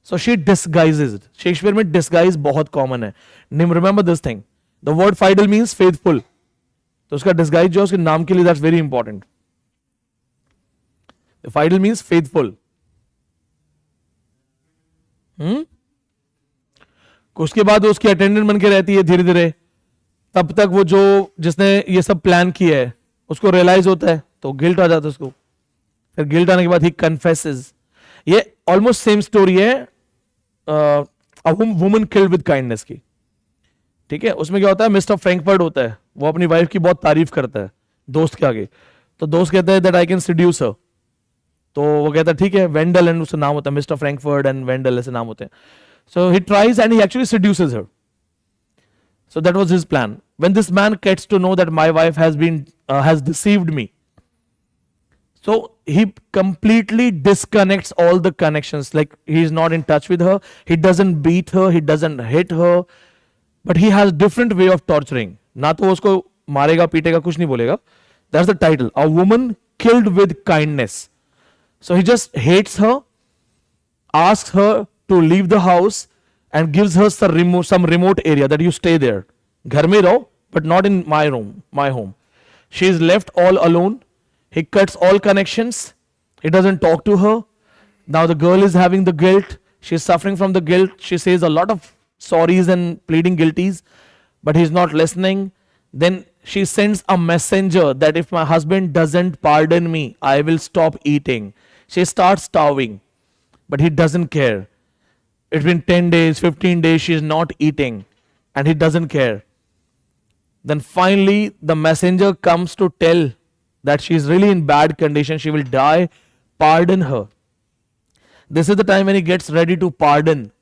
So she disguises it. Shakespeare में disguise बहुत common है. Remember this thing. The word Fidel means faithful. तो उसका disguise जो है उसके नाम के लिए that's very important. Fidel means faithful. उसके बाद उसकी अटेंडेंट बन के रहती है धीरे धीरे. तब तक वो जो जिसने ये सब प्लान किया है उसको रियलाइज होता है, तो गिल्ट आ जाता है उसको. फिर गिल्ट आने के बाद ही कन्फेसेस. ये ऑलमोस्ट सेम स्टोरी है वुमन किल्ड विद काइंडनेस की. ठीक है, उसमें क्या होता है, मिस्टर फ्रैंकफर्ट होता है, वो अपनी वाइफ की बहुत तारीफ करता है दोस्त के आगे. तो दोस्त कहता है दैट आई कैन सीड्यूस हर. तो वो कहता है ठीक है, वेंडल एंड उसका नाम होता है, मिस्टर फ्रैंकफर्ट एंड वेंडल ऐसे नाम होते हैं. So he tries and he actually seduces her. So that was his plan. When this man gets to know that my wife has deceived me, so he completely disconnects all the connections. Like he is not in touch with her. He doesn't beat her. He doesn't hit her. But he has different way of torturing. ना तो उसको मारेगा पीटेगा कुछ नहीं बोलेगा. That's the title. A woman killed with kindness. So he just hates her, asks her to leave the house and gives her some remote area that you stay there. Ghar mein raho, but not in my room, my home. She is left all alone. He cuts all connections. He doesn't talk to her. Now the girl is having the guilt. She is suffering from the guilt. She says a lot of sorries and pleading guilties, but he's not listening. Then she sends a messenger that if my husband doesn't pardon me, I will stop eating. She starts starving, but he doesn't care. It's been 10 days, 15 days, she is not eating, and he doesn't care. Then finally, the messenger comes to tell that she is really in bad condition, she will die, pardon her. This is the time when he gets ready to pardon.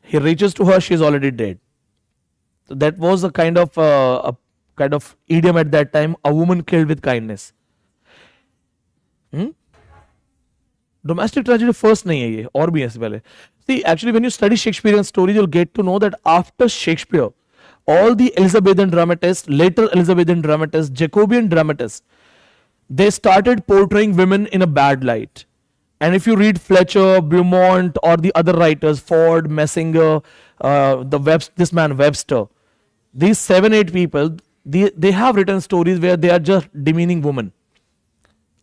He reaches to her, she is already dead. So that was a kind of idiom at that time, a woman killed with kindness. Domestic tragedy first nahi hai ye, aur bhi aise pehle. See, actually when you study Shakespearean stories, you'll get to know that after Shakespeare, all the Elizabethan dramatists, later Elizabethan dramatists, Jacobean dramatists, they started portraying women in a bad light. And if you read Fletcher, Beaumont, or the other writers, Ford, Messinger, this man Webster, these 7-8 people, they have written stories where they are just demeaning women.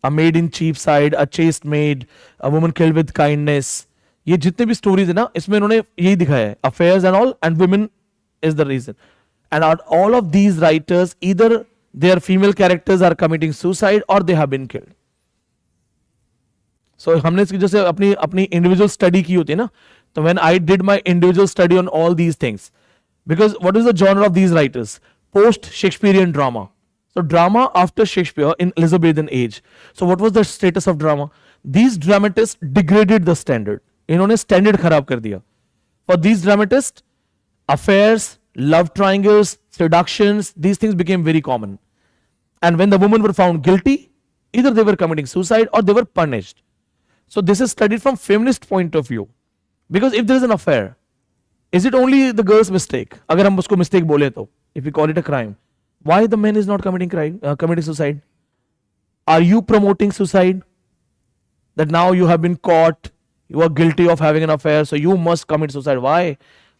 A maid in Cheapside, a chaste maid, a woman killed with kindness. ये जितने भी stories है ना, इसमें उन्होंने यही दिखाया है, affairs and all, and women is the reason. And all of these writers, either their female characters are committing suicide or they have been killed. So हमने इसकी जैसे अपनी individual study की होती है ना, तो when I did my individual study on all these things, because what is the genre of these writers? Post Shakespearean drama. So drama after Shakespeare in Elizabethan age. So what was the status of drama? These dramatists degraded the standard. इन्होंने standard खराब कर दिया. For these dramatists, affairs, love triangles, seductions, these things became very common. And when the women were found guilty, either they were committing suicide or they were punished. So this is studied from feminist point of view. Because if there is an affair, is it only the girl's mistake? अगर हम उसको mistake बोले तो, if we call it a crime, why the man is not committing suicide? Are you promoting suicide? That now you have been caught, you are guilty of having an affair, so you must commit suicide. Why?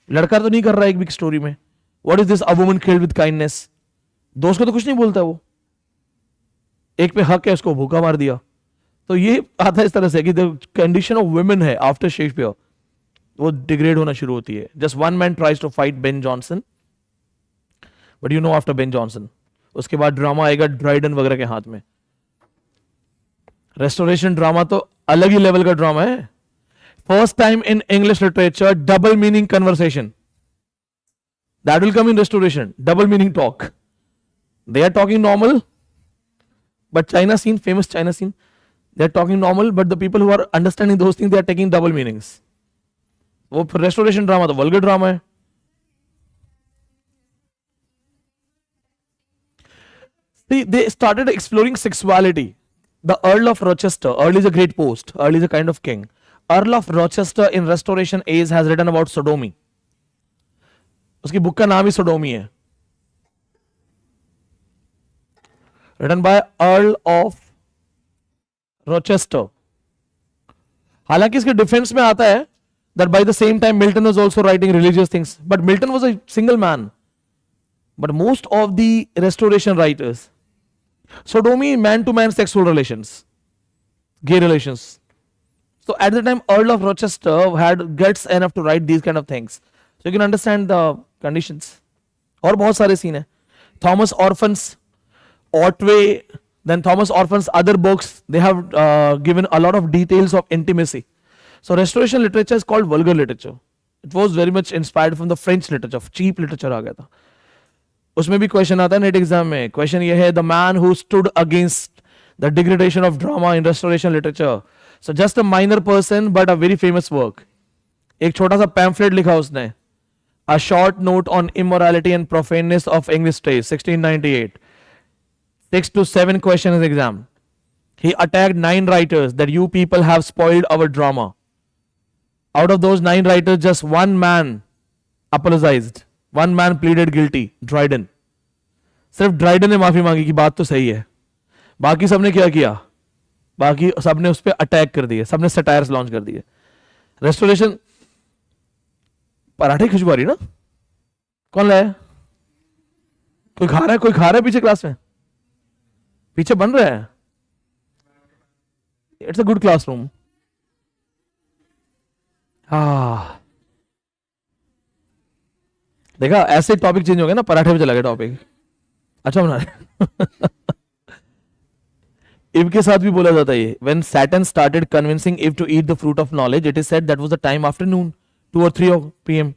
लड़का तो नहीं कर रहा है एक भी story में. What is this? A woman killed with kindness. दोस्त को तो कुछ नहीं बोलता वो. एक पे हक है, उसको भूखा मार दिया. तो ये आता है इस तरह से कि the condition of women है after Shakespeare वो डिग्रेड होना शुरू होती है. Just one man tries to fight Ben Jonson, but you know after Ben Jonson, उसके बाद ड्रामा आएगा ड्राइडन वगैरह के हाथ में. रेस्टोरेशन ड्रामा तो अलग ही लेवल का ड्रामा है. First time in English literature, double meaning conversation. That will come in restoration. Double meaning talk. They are talking normal, but China scene, famous China scene, they are talking normal, but the people who are understanding those things, they are taking double meanings. वो restoration drama तो vulgar drama है. See, they started exploring sexuality. The Earl of Rochester, Earl is a great post, Earl is a kind of king. Earl of Rochester in Restoration age has written about sodomy. उसकी book का नाम ही sodomy है. Written by Earl of Rochester. हालांकि इसके defence में आता है that by the same time Milton was also writing religious things, but Milton was a single man. But most of the Restoration writers, sodomy, man-to-man sexual relations, gay relations. So at the time, Earl of Rochester had guts enough to write these kind of things. So you can understand the conditions. और बहुत सारे scene हैं. Thomas Orphan's Otway, then Thomas Orphan's other books, they have given a lot of details of intimacy. So Restoration literature is called vulgar literature. It was very much inspired from the French literature, cheap literature आ गया था. उसमें भी question आता है net exam में. Question ये है, the man who stood against the degradation of drama in Restoration literature. So just a minor person but a very famous work. एक छोटा सा पैम्फलेट लिखा उसने, a short note on immorality and profaneness of English stage 1698. 6 to 7 questions in exam. He attacked 9 writers that you people have spoiled our drama. Out of those 9 writers, just one man apologized. One man pleaded guilty, Dryden. सिर्फ Dryden ने माफी मांगी कि बात तो सही है. बाकी सबने क्या किया? बाकी सबने उस पर अटैक कर दिए, सबने सटायर्स लॉन्च कर दिए. रेस्टोरेशन, पराठे की खुशबू आ रही है ना? कौन लाया? कोई खा रहा है? कोई खा रहा है पीछे क्लास में? पीछे बन रहा है? It's a good classroom. हाँ, देखा, ऐसे टॉपिक चेंज हो गया ना, पराठे पे चला गया टॉपिक. अच्छा बना रहे. इव के साथ भी बोला जाता है ये. When Saturn started convincing Eve to eat the fruit of knowledge, it is said that was the time afternoon, 2 और 3 PM.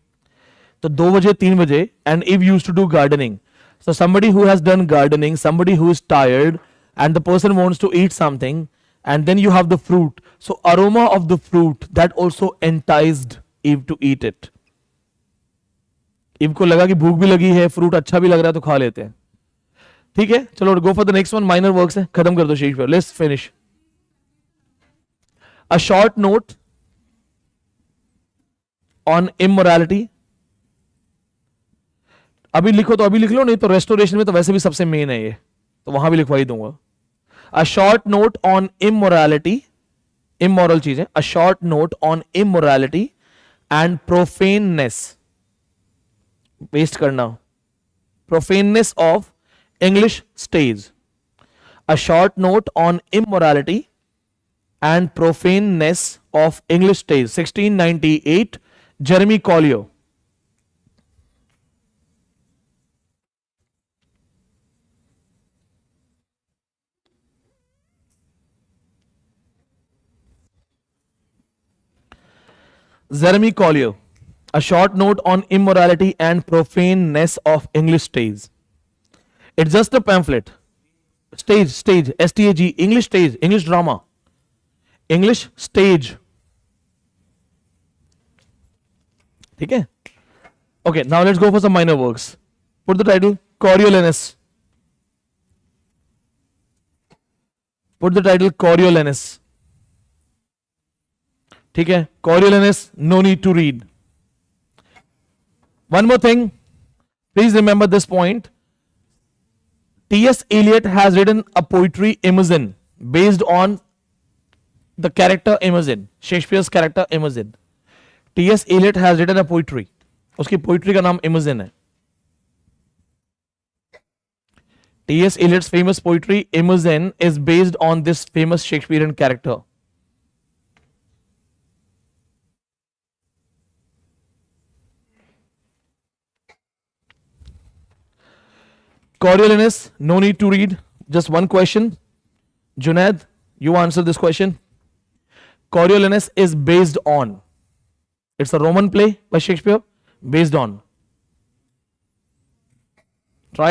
तो 2 बजे 3 बजे. And Eve used to do gardening. So somebody who has done gardening, somebody who is tired, and the person wants to eat something, and then you have the fruit. So aroma of the fruit that also enticed Eve to eat it. Eve को लगा कि भूख भी लगी है, fruit अच्छा भी लग रहा है, तो खा लेते हैं. ठीक है, चलो go for the next one. Minor works है, खत्म कर दो Shakespeare. Let's finish. A short note on immorality. अभी लिखो तो अभी लिख लो, नहीं तो रेस्टोरेशन में तो वैसे भी सबसे मेन है ये, तो वहां भी लिखवा ही दूंगा. A short note on immorality, immoral चीजें. A short note on immorality and profaneness. Waste करना. Profaneness of English stage. A short note on immorality and profaneness of English stage. 1698, Jeremy Collier. Jeremy Collier, A Short Note on Immorality and Profaneness of English Stage. It's just a pamphlet. Stage, STAG, English stage, English drama, English stage. ठीक है? Okay, now let's go for some minor works. Put the title Coriolanus. Put the title Coriolanus. ठीक है, Coriolanus, no need to read. One more thing, please remember this point. T.S. Eliot has written a poetry Imogen based on the character Imogen, Shakespeare's character Imogen. T.S. Eliot has written a poetry. उसकी poetry का नाम Imogen है. T.S. Eliot's famous poetry Imogen is based on this famous Shakespearean character. Coriolanus, no need to read. Just one question. Junaid, you answer this question. Coriolanus is based on. It's a Roman play by Shakespeare. Based on. Try.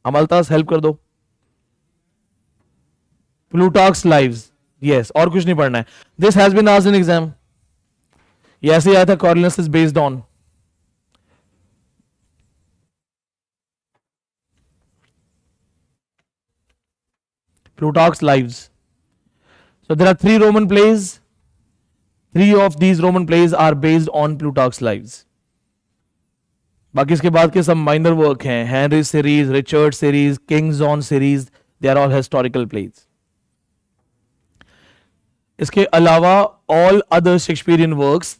Amaltas, help कर दो. Plutarch's Lives. Yes, और कुछ नहीं पढ़ना है. This has been asked in exam. ये ऐसे ही आया था. Coriolanus is based on. Plutarch's Lives. So there are 3 Roman plays. 3 of these Roman plays are based on Plutarch's Lives. बाकी इसके बाद के सब माइनर वर्क हैं. Henry series, Richard series, King John series, they are all historical plays. इसके अलावा all other Shakespearean works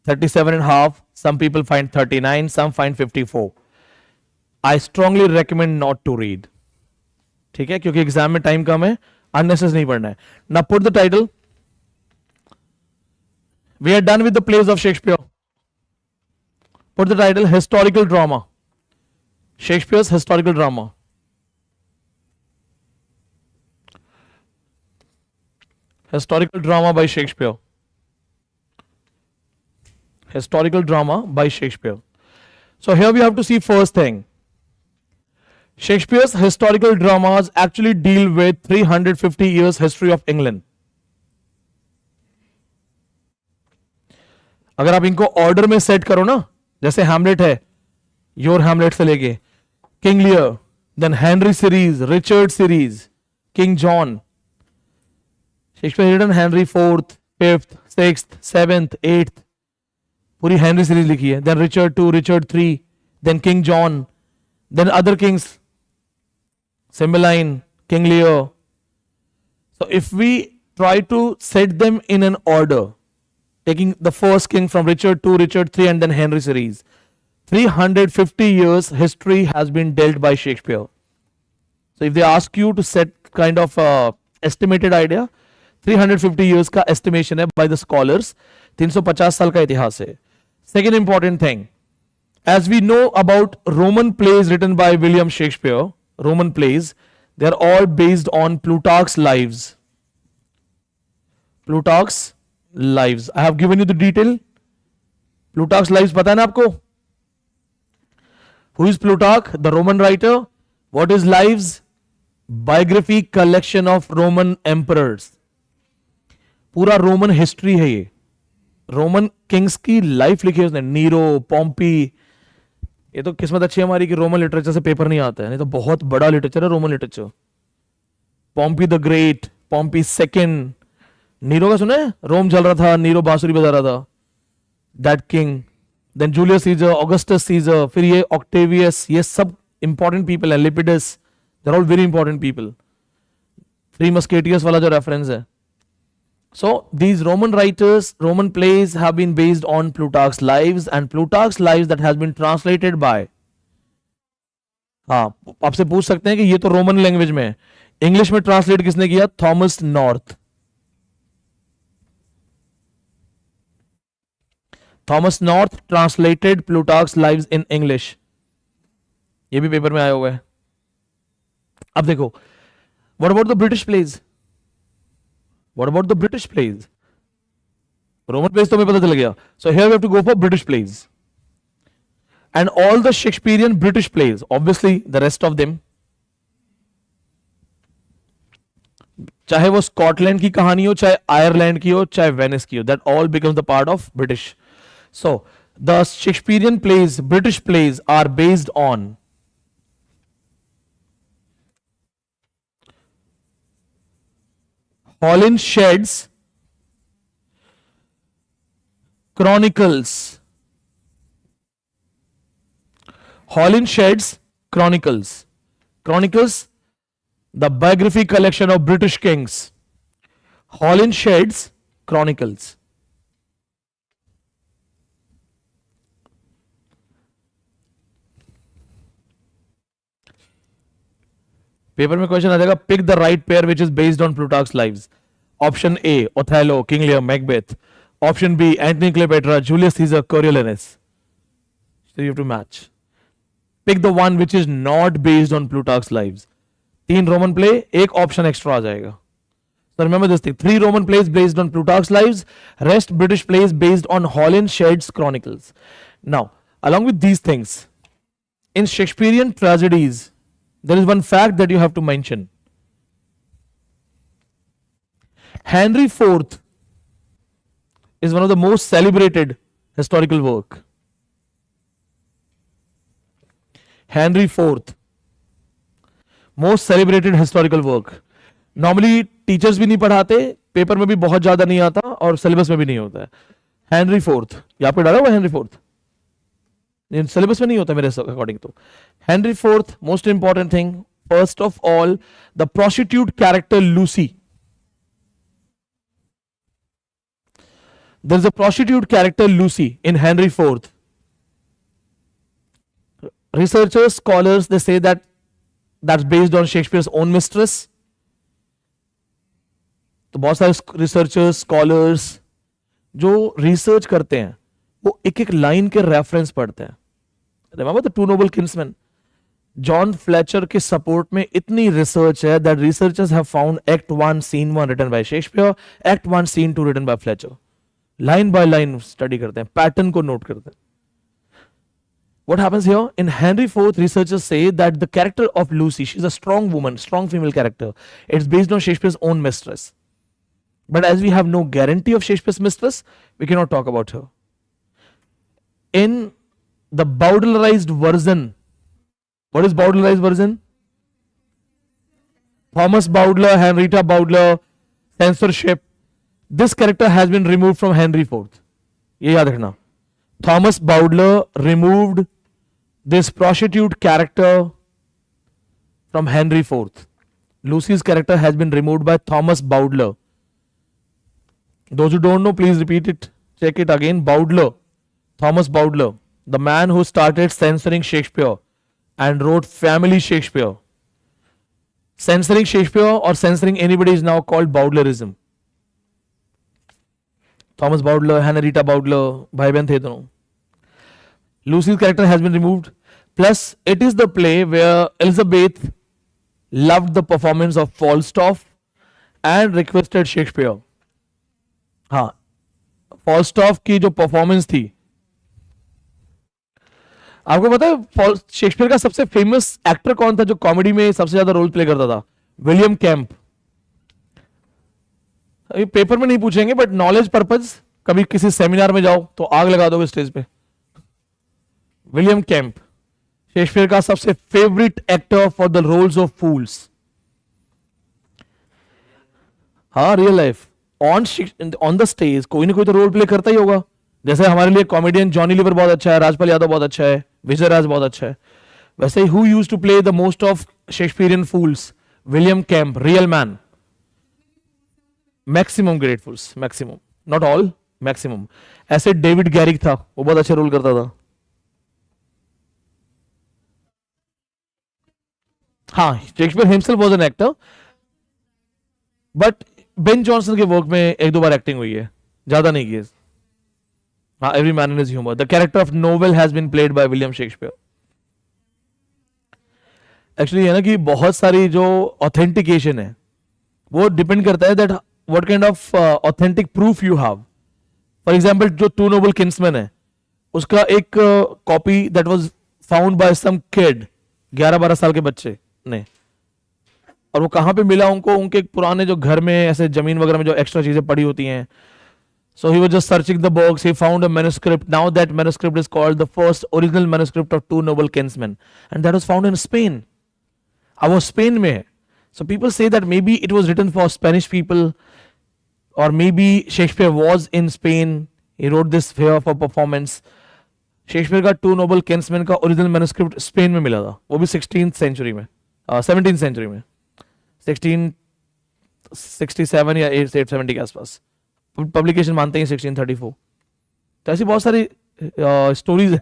37.5, some people find 39, some find 54. I strongly recommend not to read. ठीक है, क्योंकि एग्जाम में टाइम कम है, unnecessary नहीं पढ़ना है. Now put the title. We are done with the plays of Shakespeare. Put the title historical drama. Shakespeare's historical drama. Historical drama by Shakespeare. Historical drama by Shakespeare. So here we have to see first thing. Shakespeare's historical dramas actually deal with 350 years history of England. अगर आप इनको order में set करो ना, जैसे Hamlet है, your Hamlet से लेके King Lear, then Henry series, Richard series, King John, Shakespeare written Henry 4th, 5th, 6th, 7th, 8th, पूरी हेनरी सीरीज लिखी है. Then Richard 2, Richard 3, then King John, then other kings, Cymbeline, King Lear. So if we try to set them in an order, taking the first king from Richard II, Richard III, and then Henry series. 350 years history has been dealt by Shakespeare. So if they ask you to set kind of estimated idea, 350 years का estimation है by the scholars. 350 साल का इतिहास है. Second important thing, as we know about Roman plays written by William Shakespeare, Roman plays, they are all based on Plutarch's lives. Plutarch's lives. I have given you the detail. Plutarch's lives पता है ना आपको? Who is Plutarch? The Roman writer. What is lives? Biography collection of Roman emperors. पूरा Roman history है ये. Roman kings की life लिखी है उसने. Nero, Pompey. ये तो किस्मत अच्छी है हमारी कि रोमन लिटरेचर से पेपर नहीं आता है, नहीं तो बहुत बड़ा लिटरेचर है Roman literature. Pompey the great, Pompey second. Nero का सुना है? रोम जल रहा था, नीरो बांसुरी बजा रहा था. That king. Then Julius Caesar, Augustus Caesar, फिर ये ऑक्टेवियस, ये सब इंपॉर्टेंट पीपल है. Lepidus, they are all very important people. Three Musketeers वाला जो रेफरेंस है. So these Roman writers, Roman plays have been based on Plutarch's lives, and Plutarch's lives that has been translated by. हाँ, आपसे पूछ सकते हैं कि ये तो रोमन लैंग्वेज में है, इंग्लिश में ट्रांसलेट किसने किया? Thomas north. Thomas north translated Plutarch's lives in English. ये भी पेपर में आया हुआ है. अब देखो, what about the British plays? What about the British plays? Roman plays तो हमें पता चल गया. So here we have to go for British plays. And all the Shakespearean British plays, obviously the rest of them, चाहे वो Scotland की कहानी हो, चाहे आयरलैंड की हो, चाहे वेनिस की हो, that all becomes the part of British. So the Shakespearean plays, British plays are based on Holinshed's Chronicles. Holinshed's Chronicles. Chronicles, the biography collection of British kings. Holinshed's Chronicles. Paper में question आ जाएगा, pick the right pair which is based on Plutarch's Lives. Option A Othello, King Lear, Macbeth. Option B Antony Cleopatra, Julius Caesar, Coriolanus. So you have to match. Pick the one which is not based on Plutarch's lives. 3 Roman play, एक option extra आ जाएगा. So remember this thing, 3 Roman plays based on Plutarch's lives, rest British plays based on Holinshed's Chronicles. Now, along with these things, in Shakespearean tragedies, there is one fact that you have to mention. Henry IV is one of the most celebrated historical work. Henry IV, most celebrated historical work. Normally teachers भी नहीं पढ़ाते, paper में भी बहुत ज्यादा नहीं आता और सिलेबस में भी नहीं होता है. हेनरी फोर्थ, ये आपको डाला हुआ हेनरी फोर्थ, सिलेबस में नहीं होता मेरे अकॉर्डिंग. तो Henry fourth, most important thing, first of all the prostitute character Lucy. There is a prostitute character Lucy in Henry fourth. Researchers, scholars, they say that that's based on Shakespeare's own mistress. तो बहुत सारे researchers, scholars जो research करते हैं वो एक एक line के रेफरेंस पढ़ते हैं. Remember the 2 noble kinsmen. John Fletcher के सपोर्ट में इतनी रिसर्च है that researchers have found act 1 scene 1 written by Shakespeare, act 1 scene 2 written by Fletcher. Line by line study करते हैं, पैटर्न को नोट करते हैं. What happens here? In Henry IV, researchers say that the character of Lucy, she's a strong woman, strong female character. It's based on Shakespeare's own mistress. But as we have no guarantee of Shakespeare's mistress, we cannot talk about her. In the Bowdlerized version, what is Bowdlerized version? Thomas Bowdler, Henrietta Bowdler, censorship. This character has been removed from Henry IV. ये याद रखना. Thomas Bowdler removed this prostitute character from Henry IV. Lucy's character has been removed by Thomas Bowdler. Those who don't know, please repeat it. check it again. Bowdler, Thomas Bowdler, the man who started censoring Shakespeare and wrote Family Shakespeare. Censoring Shakespeare or censoring anybody is now called Bowdlerism. Thomas Bowdler, Henrietta Bowdler, भाई बहन थे दोनों. Lucy's character has been removed. Plus, it is the play where Elizabeth loved the performance of Falstaff and requested Shakespeare. हाँ, Falstaff की जो performance थी, आपको पता है शेक्सपियर का सबसे फेमस एक्टर कौन था जो कॉमेडी में सबसे ज्यादा रोल प्ले करता था? William camp. पेपर में नहीं पूछेंगे बट नॉलेज पर्पज, कभी किसी सेमिनार में जाओ तो आग लगा दोगे स्टेज पे. विलियम कैंप शेक्सपियर का सबसे favourite actor for the roles of fools. हाँ, real life on the stage कोई ना कोई तो रोल प्ले करता ही होगा. जैसे हमारे लिए कॉमेडियन जॉनी लीवर बहुत अच्छा है, राजपाल यादव बहुत अच्छा है, विजय राज बहुत अच्छा है, वैसे ही who used to play the most of Shakespearean fools? William Kemp, real man. Maximum great fools, maximum, not all, maximum. ऐसे डेविड गैरिक था, वो बहुत अच्छा रोल करता था. हाँ, Shakespeare himself was an actor, but Ben Jonson के work में एक दो बार एक्टिंग हुई है, ज्यादा नहीं की. हाँ, every man in his humour. The character of Knowell has been played by William Shakespeare. Actually है ना कि बहुत सारी जो ऑथेंटिकेशन है वो डिपेंड करता है that what kind of authentic proof you have. For example, जो टू नोबल किंग्समैन है उसका एक copy that was found by some kid, 11-12 साल के बच्चे ने, और वो कहां पे मिला उनको? उनके पुराने जो घर में ऐसे जमीन वगैरह में जो एक्स्ट्रा चीजें पड़ी होती हैं. So he was just searching the books. He found a manuscript. Now that manuscript is called the first original manuscript of Two Noble Kinsmen, and that was found in Spain. वो Spain में है. So people say that maybe it was written for Spanish people, or maybe Shakespeare was in Spain. He wrote this here for performance. Shakespeare का to noble Kingsman का original manuscript Spain में मिला था, वो भी 16th century में, 17th century में, 1667 या 870 के आसपास. पब्लिकेशन मानते हैं 1634. तो ऐसी बहुत सारी स्टोरीज है.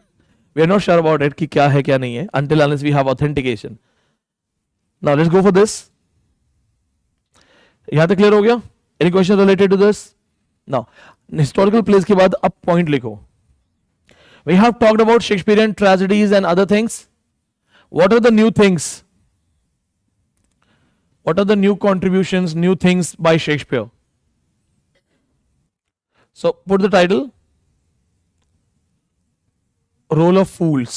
We are not sure about it कि क्या है क्या नहीं है, until unless we have authentication. Now let's go for this. यहां तक क्लियर हो गया? Any question related to this? Now historical plays के बाद अब पॉइंट लिखो. We have talked about Shakespearean tragedies and other things. What are the new things? What are the new contributions, new things by Shakespeare? So put the title, Role of Fools.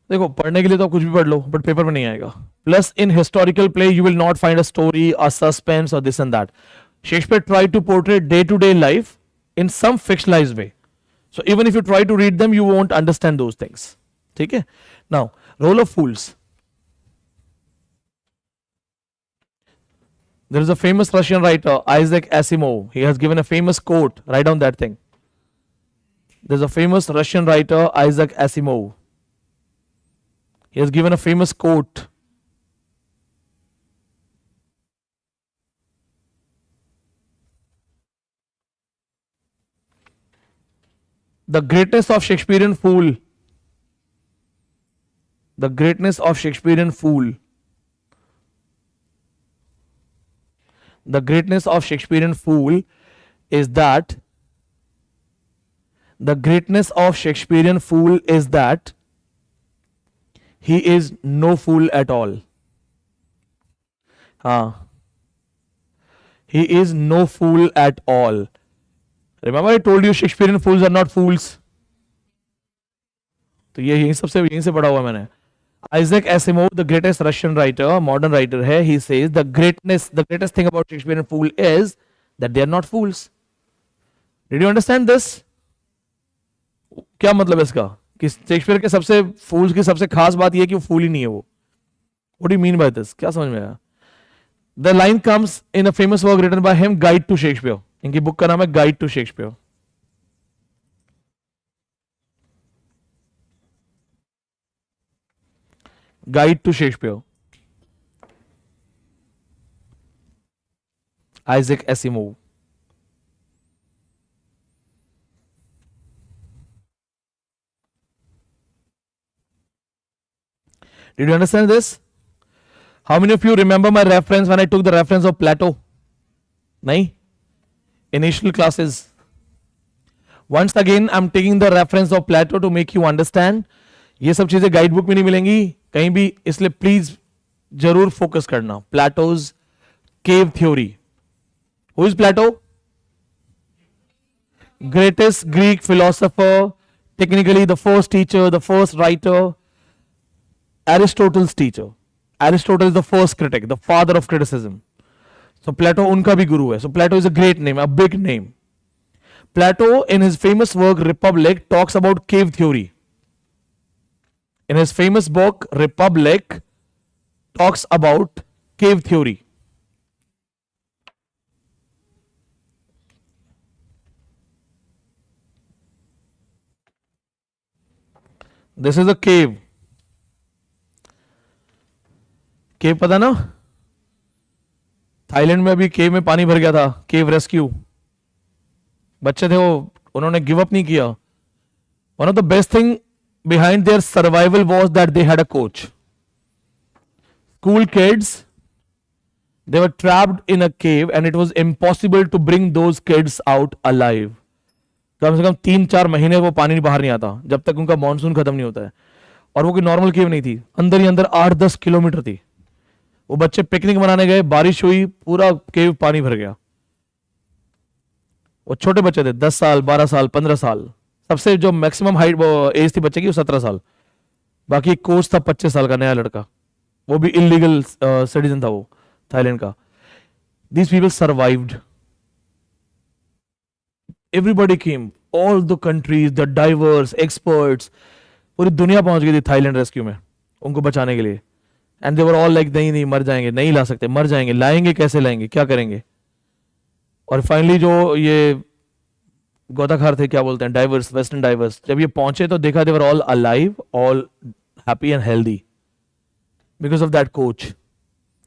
देखो, पढ़ने के लिए तो आप कुछ भी पढ़ लो, बट पेपर में नहीं आएगा. Plus in historical play you will not find a story, a suspense और this and that. Shakespeare try to portray day to day life in some fictionalized way. So even if you try to read them you won't understand those things. ठीक है? Now role of fools. There is a famous Russian writer, Isaac Asimov. He has given a famous quote. Write down that thing. There's a famous Russian writer, Isaac Asimov. He has given a famous quote. The greatness of Shakespearean fool. The greatness of Shakespearean fool. The greatness of Shakespearean fool is that the greatness of Shakespearean fool is that he is no fool at all. He is no fool at all. Remember I told you Shakespearean fools are not fools. तो ये यहीं से पढ़ा हुआ मैंने. Isaac Asimov, the greatest Russian writer, modern writer है, he says the greatest thing about Shakespearean fool is that they are not fools. Did you understand this? क्या मतलब है इसका? कि शेक्सपियर के सबसे फूल्स की सबसे खास बात यह कि वो फूल ही नहीं है वो. What do you mean by this? क्या समझ में आया? The line comes in a famous work written by him, Guide to Shakespeare. इनकी बुक का नाम है Guide to Shakespeare. Guide to Shakespeare. Isaac Asimov. Did you understand this? How many of you remember my reference when I took the reference of Plato? Nahi? Initial classes. Once again, I'm taking the reference of Plato to make you understand. ये सब चीजें guide book में नहीं मिलेंगी कहीं भी, इसलिए please जरूर फोकस करना. Plato's cave theory. Who is Plato? Greatest Greek philosopher, technically the first teacher, the first writer, Aristotle's teacher. Aristotle is the first critic, the father of criticism. So Plato उनका भी गुरु है. So Plato is a great name, a big name. Plato in his famous work Republic talks about cave theory. In his famous book Republic talks about cave theory. This is a cave. केव पता ना, Thailand में अभी केव में पानी भर गया था. केव rescue बच्चे थे वो, उन्होंने गिव अप नहीं किया. One of the best thing behind their survival was that they had a coach. School kids, they were trapped in a cave and it was impossible to bring those kids out alive. कम से कम 3-4 महीने वो पानी बाहर नहीं आता जब तक उनका मॉनसून खत्म नहीं होता है. और वो कोई नॉर्मल केव नहीं थी, अंदर ही अंदर 8-10 किलोमीटर थी. वो बच्चे पिकनिक मनाने गए, बारिश हुई, पूरा केव पानी भर गया. वो छोटे बच्चे थे, 10 साल 12 साल 15 साल. सबसे जो मैक्सिमम हाइट एज थी बच्चे की वो 17 साल. बाकी कोच था 25 साल का नया लड़का, वो भी इलीगल सिटीजन था वो थाईलैंड का. These people survived. Everybody came, all the countries, the diverse, experts, पूरी दुनिया पहुंच गई थी थाईलैंड रेस्क्यू में उनको बचाने के लिए. And they were all like नहीं नहीं मर जाएंगे, नहीं ला सकते, मर जाएंगे, लाएंगे कैसे, लाएंगे क्या करेंगे. और फाइनली जो ये गोताखार थे, क्या बोलते हैं, डाइवर्स, वेस्टर्न डाइवर्स, जब ये पहुंचे तो देखा they were all alive, all happy and healthy because of that coach.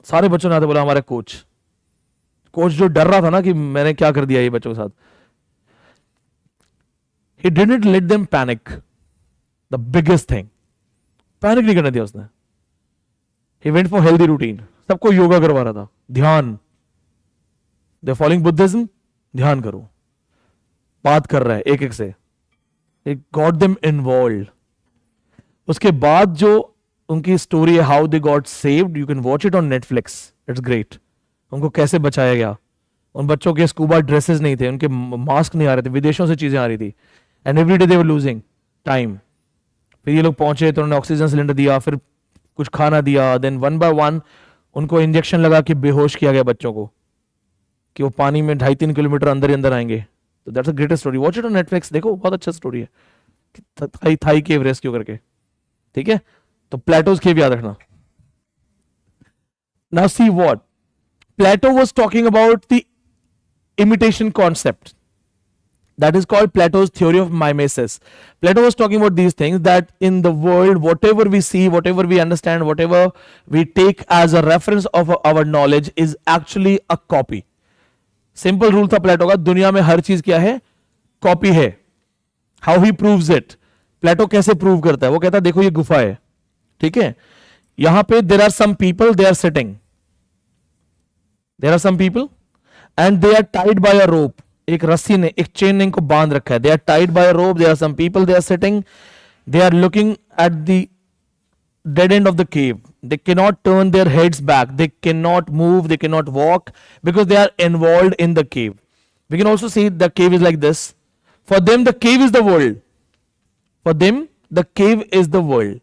सारे बच्चों ने आते बोला हमारा कोच. कोच जो डर रहा था ना कि मैंने क्या कर दिया ये बच्चों के साथ. He didn't let them panic. The biggest thing. Panic नहीं करने दिया उसने. He went for healthy routine. सबको योगा करवा रहा था, ध्यान. They're following Buddhism. ध्यान करो. बात कर रहा है एक एक से. It got them involved. उसके बाद जो उनकी स्टोरी है, how they got saved, you can watch it on Netflix. It's great. उनको कैसे बचाया गया. उन बच्चों के स्कूबा ड्रेसेस नहीं थे, उनके मास्क नहीं आ रहे थे, विदेशों से चीजें आ रही थी. And every day they were losing time. फिर ये लोग पहुंचे तो उन्होंने ऑक्सीजन सिलेंडर दिया, फिर कुछ खाना दिया. देन 1 by 1 उनको इंजेक्शन लगा के बेहोश किया गया बच्चों को, कि वो पानी में 2.5-3 किलोमीटर अंदर ही अंदर आएंगे. तो that's a greatest story. Watch it on Netflix, देखो बहुत अच्छा स्टोरी है. थाई केव रेस्क्यू करके. ठीक है, तो प्लेटोज केव याद रखना. Now see what Plato was talking about the imitation concept. That is called Plato's theory of mimesis. Plato was talking about these things, that in the world, whatever we see, whatever we understand, whatever we take as a reference of our knowledge is actually a copy. Simple rule था प्लेटो का, दुनिया में हर चीज क्या है, copy है. How he proves it. प्लेटो कैसे prove करता है, वो कहता है देखो ये गुफा है, ठीक है, यहां पे there are some people, they are sitting. There are some people and they are tied by a rope. एक रस्सी ने, एक चेन ने इनको बांध रखा है. They are tied by a rope. There are some people, they are sitting. They are looking at the dead end of the cave. They cannot turn their heads back. They cannot move. They cannot walk because they are involved in the cave. We can also see the cave is like this. For them, the cave is the world. For them, the cave is the world.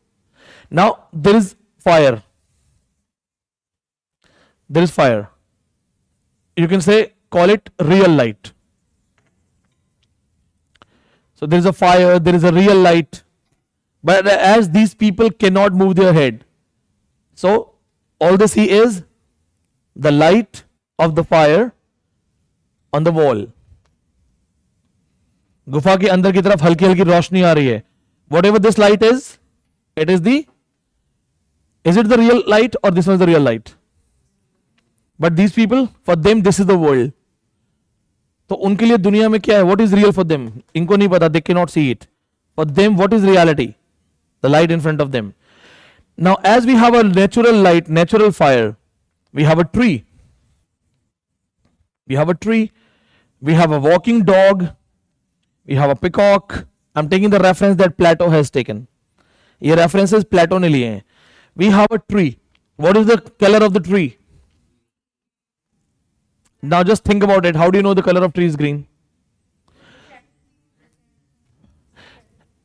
Now, there is fire. There is fire. You can say, call it real light. So there is a fire, there is a real light. But as these people cannot move their head, so all they see is the light of the fire on the wall. गुफा के अंदर की तरफ हल्की हल्की रोशनी आ रही है. Whatever this light is, it is it the real light or this one is the real light? But these people, for them this is the world. तो उनके लिए दुनिया में क्या है? What is real for them? इनको नहीं पता, they cannot see it. For them, what is reality? The light in front of them. Now, as we have a natural light, natural fire, we have a tree. We have a tree. We have a walking dog. We have a peacock. I'm taking the reference that Plato has taken. ये references Plato ने लिए हैं. We have a tree. What is the color of the tree? Now just think about it. How do you know the color of tree is green?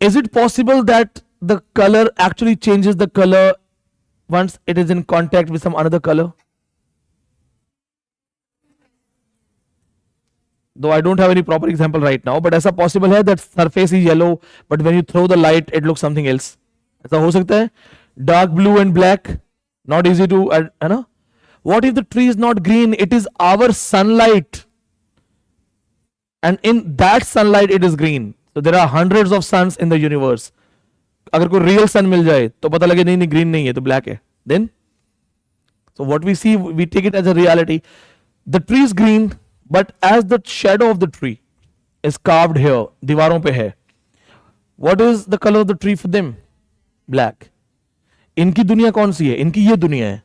Is it possible that the color actually changes the color once it is in contact with some another color? Though I don't have any proper example right now, but ऐसा possible है that surface is yellow, but when you throw the light, it looks something else. ऐसा हो सकता है? Dark blue and black, not easy to, है ना? What if the tree is not green? It is our sunlight, and in that sunlight it is green. So there are hundreds of suns in the universe. अगर कोई real sun मिल जाए तो पता लगे नहीं नहीं green नहीं है तो black है. Then, so what we see, we take it as a reality. The tree is green, but as the shadow of the tree is carved here, दीवारों पे है. What is the color of the tree for them? Black. इनकी दुनिया कौन सी है? इनकी ये दुनिया है.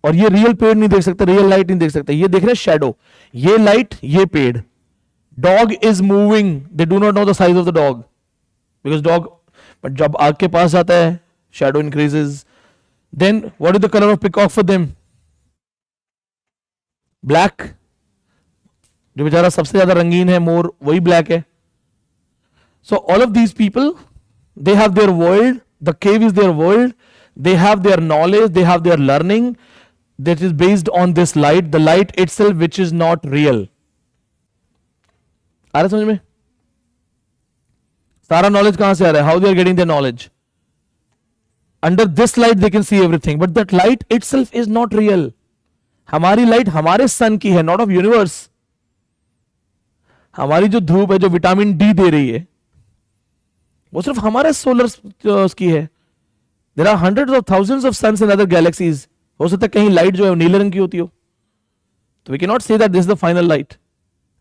और ये रियल पेड़ नहीं देख सकते, रियल लाइट नहीं देख सकते, ये देख रहे शैडो. ये लाइट, ये पेड़. Dog is moving, they do not know the size of the dog because dog, but जब आग के पास जाता है shadow increases. Then what is the colour of peacock for them? Black. जो बेचारा सबसे ज्यादा रंगीन है, मोर, वही ब्लैक है. So all of these people, they have their world, the cave is there world, they have their knowledge, they have their learning that is based on this light, the light itself which is not real. आ रहा समझ में? सारा knowledge कहां से आ रहा है? How they are getting their knowledge? Under this light they can see everything, but that light itself is not real. हमारी light हमारे सन की है, not of universe. हमारी जो धूप है, जो विटामिन डी दे रही है, वो सिर्फ हमारे सोलर की है. There are hundreds of thousands of suns in other galaxies. हो सकता है कहीं लाइट जो है नीले रंग की होती हो. So we cannot say that this is the final light.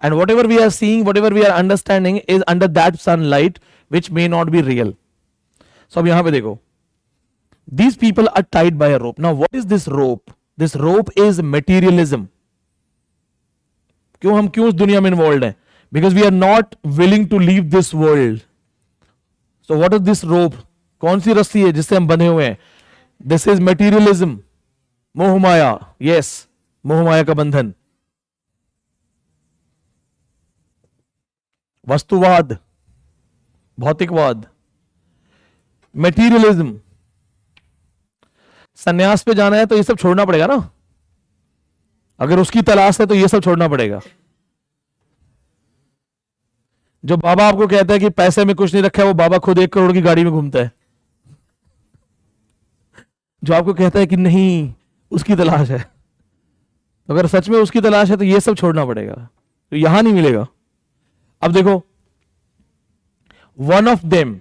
And whatever we are seeing, whatever we are understanding is under that sunlight which may not be real. So अब यहां पे देखो. These people are tied by a rope. Now what is this rope? This rope is materialism. क्यों हम क्यों इस दुनिया में इन्वॉल्व हैं? Because we are not willing to leave this world. So what is this rope? कौन सी रस्सी है जिससे हम बंधे हुए हैं? दिस इज मटीरियलिज्म, मोह माया. यस, मोह माया का बंधन. वस्तुवाद, भौतिकवाद, मटीरियलिज्म. सन्यास पे जाना है तो ये सब छोड़ना पड़ेगा ना. अगर उसकी तलाश है तो ये सब छोड़ना पड़ेगा. जो बाबा आपको कहता है कि पैसे में कुछ नहीं रखा है, वो बाबा खुद 1 करोड़ की गाड़ी में घूमता है. जो आपको कहता है कि नहीं उसकी तलाश है, अगर सच में उसकी तलाश है तो ये सब छोड़ना पड़ेगा. तो यहां नहीं मिलेगा. अब देखो, one of them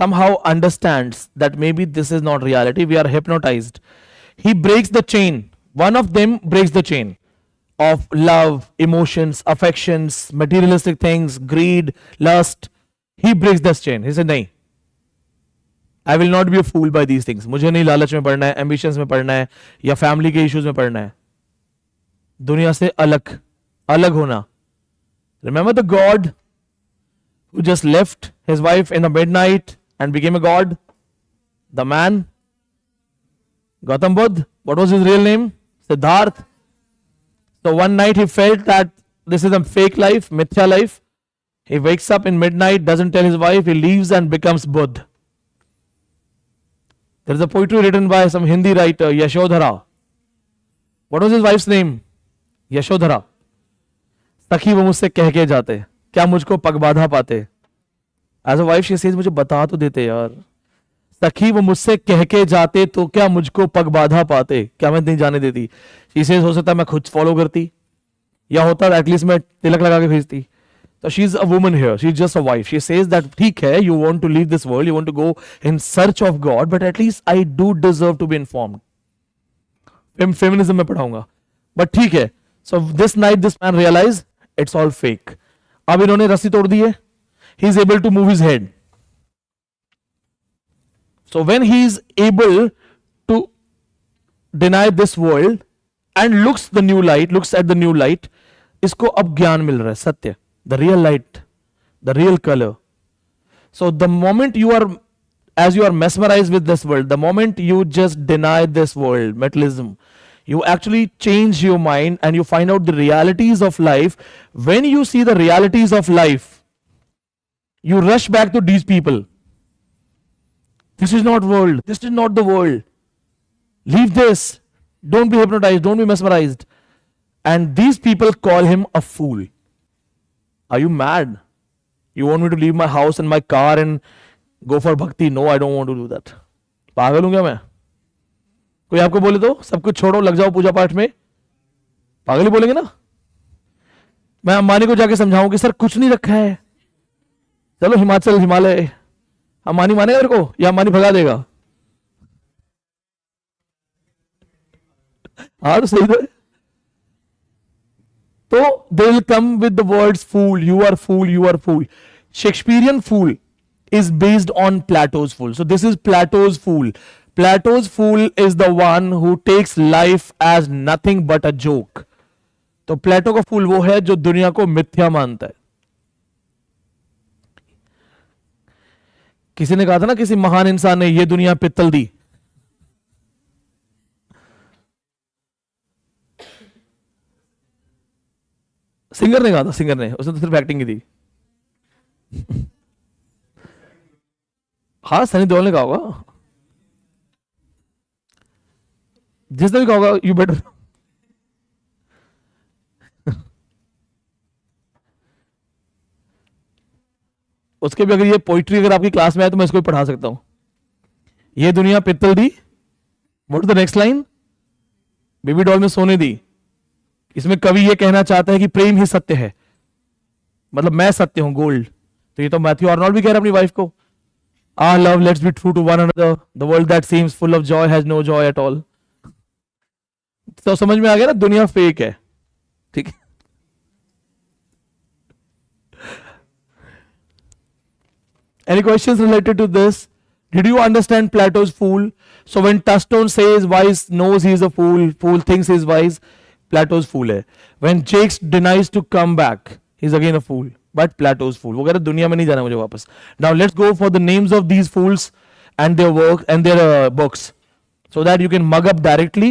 somehow understands that maybe this is not reality, we are hypnotized. He breaks the chain. One of them breaks the chain of love, emotions, affections, materialistic things, greed, lust. He breaks this chain. He said, नहीं, I will not be fooled by these things. मुझे नहीं लालच में पड़ना है, ambitions में पड़ना है, या फैमिली के इश्यूज में पड़ना है. दुनिया से अलग, अलग होना. Remember the God who just left his wife in the midnight and became a god? The man, Gautam Buddha. What was his real name? Siddharth. So one night he felt that this is a fake life, mithya life. He wakes up in midnight, doesn't tell his wife, he leaves and becomes Buddha. There is a poetry written by some Hindi writer, Yashodhara. What was his wife's name? Yashodhara. सखी वो मुझसे कह के जाते, क्या मुझको पगबाधा पाते. As a wife she says, मुझे बता तो देते यार. सखी वो मुझसे कह के जाते तो क्या मुझको पगबाधा पाते, क्या मैं नहीं जाने देती. She says, हो सकता मैं खुद फॉलो करती, या होता एटलीस्ट मैं तिलक लगा के भेजती. So she's a woman here. She's just a wife. She says that ठीक है, you want to leave this world, you want to go in search of God, but at least I do deserve to be informed. Feminism में पढ़ाऊंगा, but ठीक है. So this night this man realise it's all fake. अब इन्होंने रस्सी तोड़ दी है. He is able to move his head. So when he is able to deny this world and looks at the new light, इसको अब ज्ञान मिल रहा है, सत्य, the real light, the real color. So the moment you are, as you are mesmerized with this world, the moment you just deny this world, materialism, you actually change your mind and you find out the realities of life. When you see the realities of life, you rush back to these people. This is not world. This is not the world. Leave this. Don't be hypnotized. Don't be mesmerized. And these people call him a fool. Are you mad? You want me to leave my house and my car and go for bhakti? No, I don't want to do that. पागल हूं क्या मैं? कोई आपको बोले तो सब कुछ छोड़ो, लग जाओ पूजा पाठ में, पागल ही बोलेंगे ना. मैं अंबानी को जाके समझाऊं कि सर कुछ नहीं रखा है, चलो हिमाचल हिमालय. अंबानी मानेगा मेरे को या अंबानी भगा देगा? हाँ तो सही तो. तो they will come with the words fool, you are fool, you are fool. Shakespearean fool is based on Plato's fool. So this is Plato's fool. Plato's fool is the one who takes life as nothing but a joke. तो प्लेटो का फूल वो है जो दुनिया को मिथ्या मानता है. किसी ने कहा था ना, किसी महान इंसान ने, ये दुनिया पित्तल दी. सिंगर ने कहा था, सिंगर ने, उसने तो सिर्फ एक्टिंग की थी. हाँ सनी देओल ने कहा होगा, जिसने भी कहा होगा यू बेटर. उसके भी अगर ये पोइट्री अगर आपकी क्लास में है तो मैं इसको भी पढ़ा सकता हूं. ये दुनिया पित्तल दी. What is the next line? Baby doll में सोने दी. इसमें कवि ये कहना चाहता है कि प्रेम ही सत्य है, मतलब मैं सत्य हूं, गोल्ड. तो ये तो मैथ्यू आर्नोल्ड भी कह रहा है अपनी वाइफ को, our love, let's be true to one another. The world that seems full of joy has no joy at all. तो समझ में आ गया ना, दुनिया फेक है. ठीक है. Any questions related to this? Did you understand Plato's fool? So when Touchstone says wise knows he is a fool, fool thinks he is wise, Plato's fool है. When Jakes denies to come back, he is again a fool. But Plato's fool. वो कह रहे दुनिया में नहीं जाना मुझे वापस. Now let's go for the names of these fools and their work and their books, so that you can mug up directly.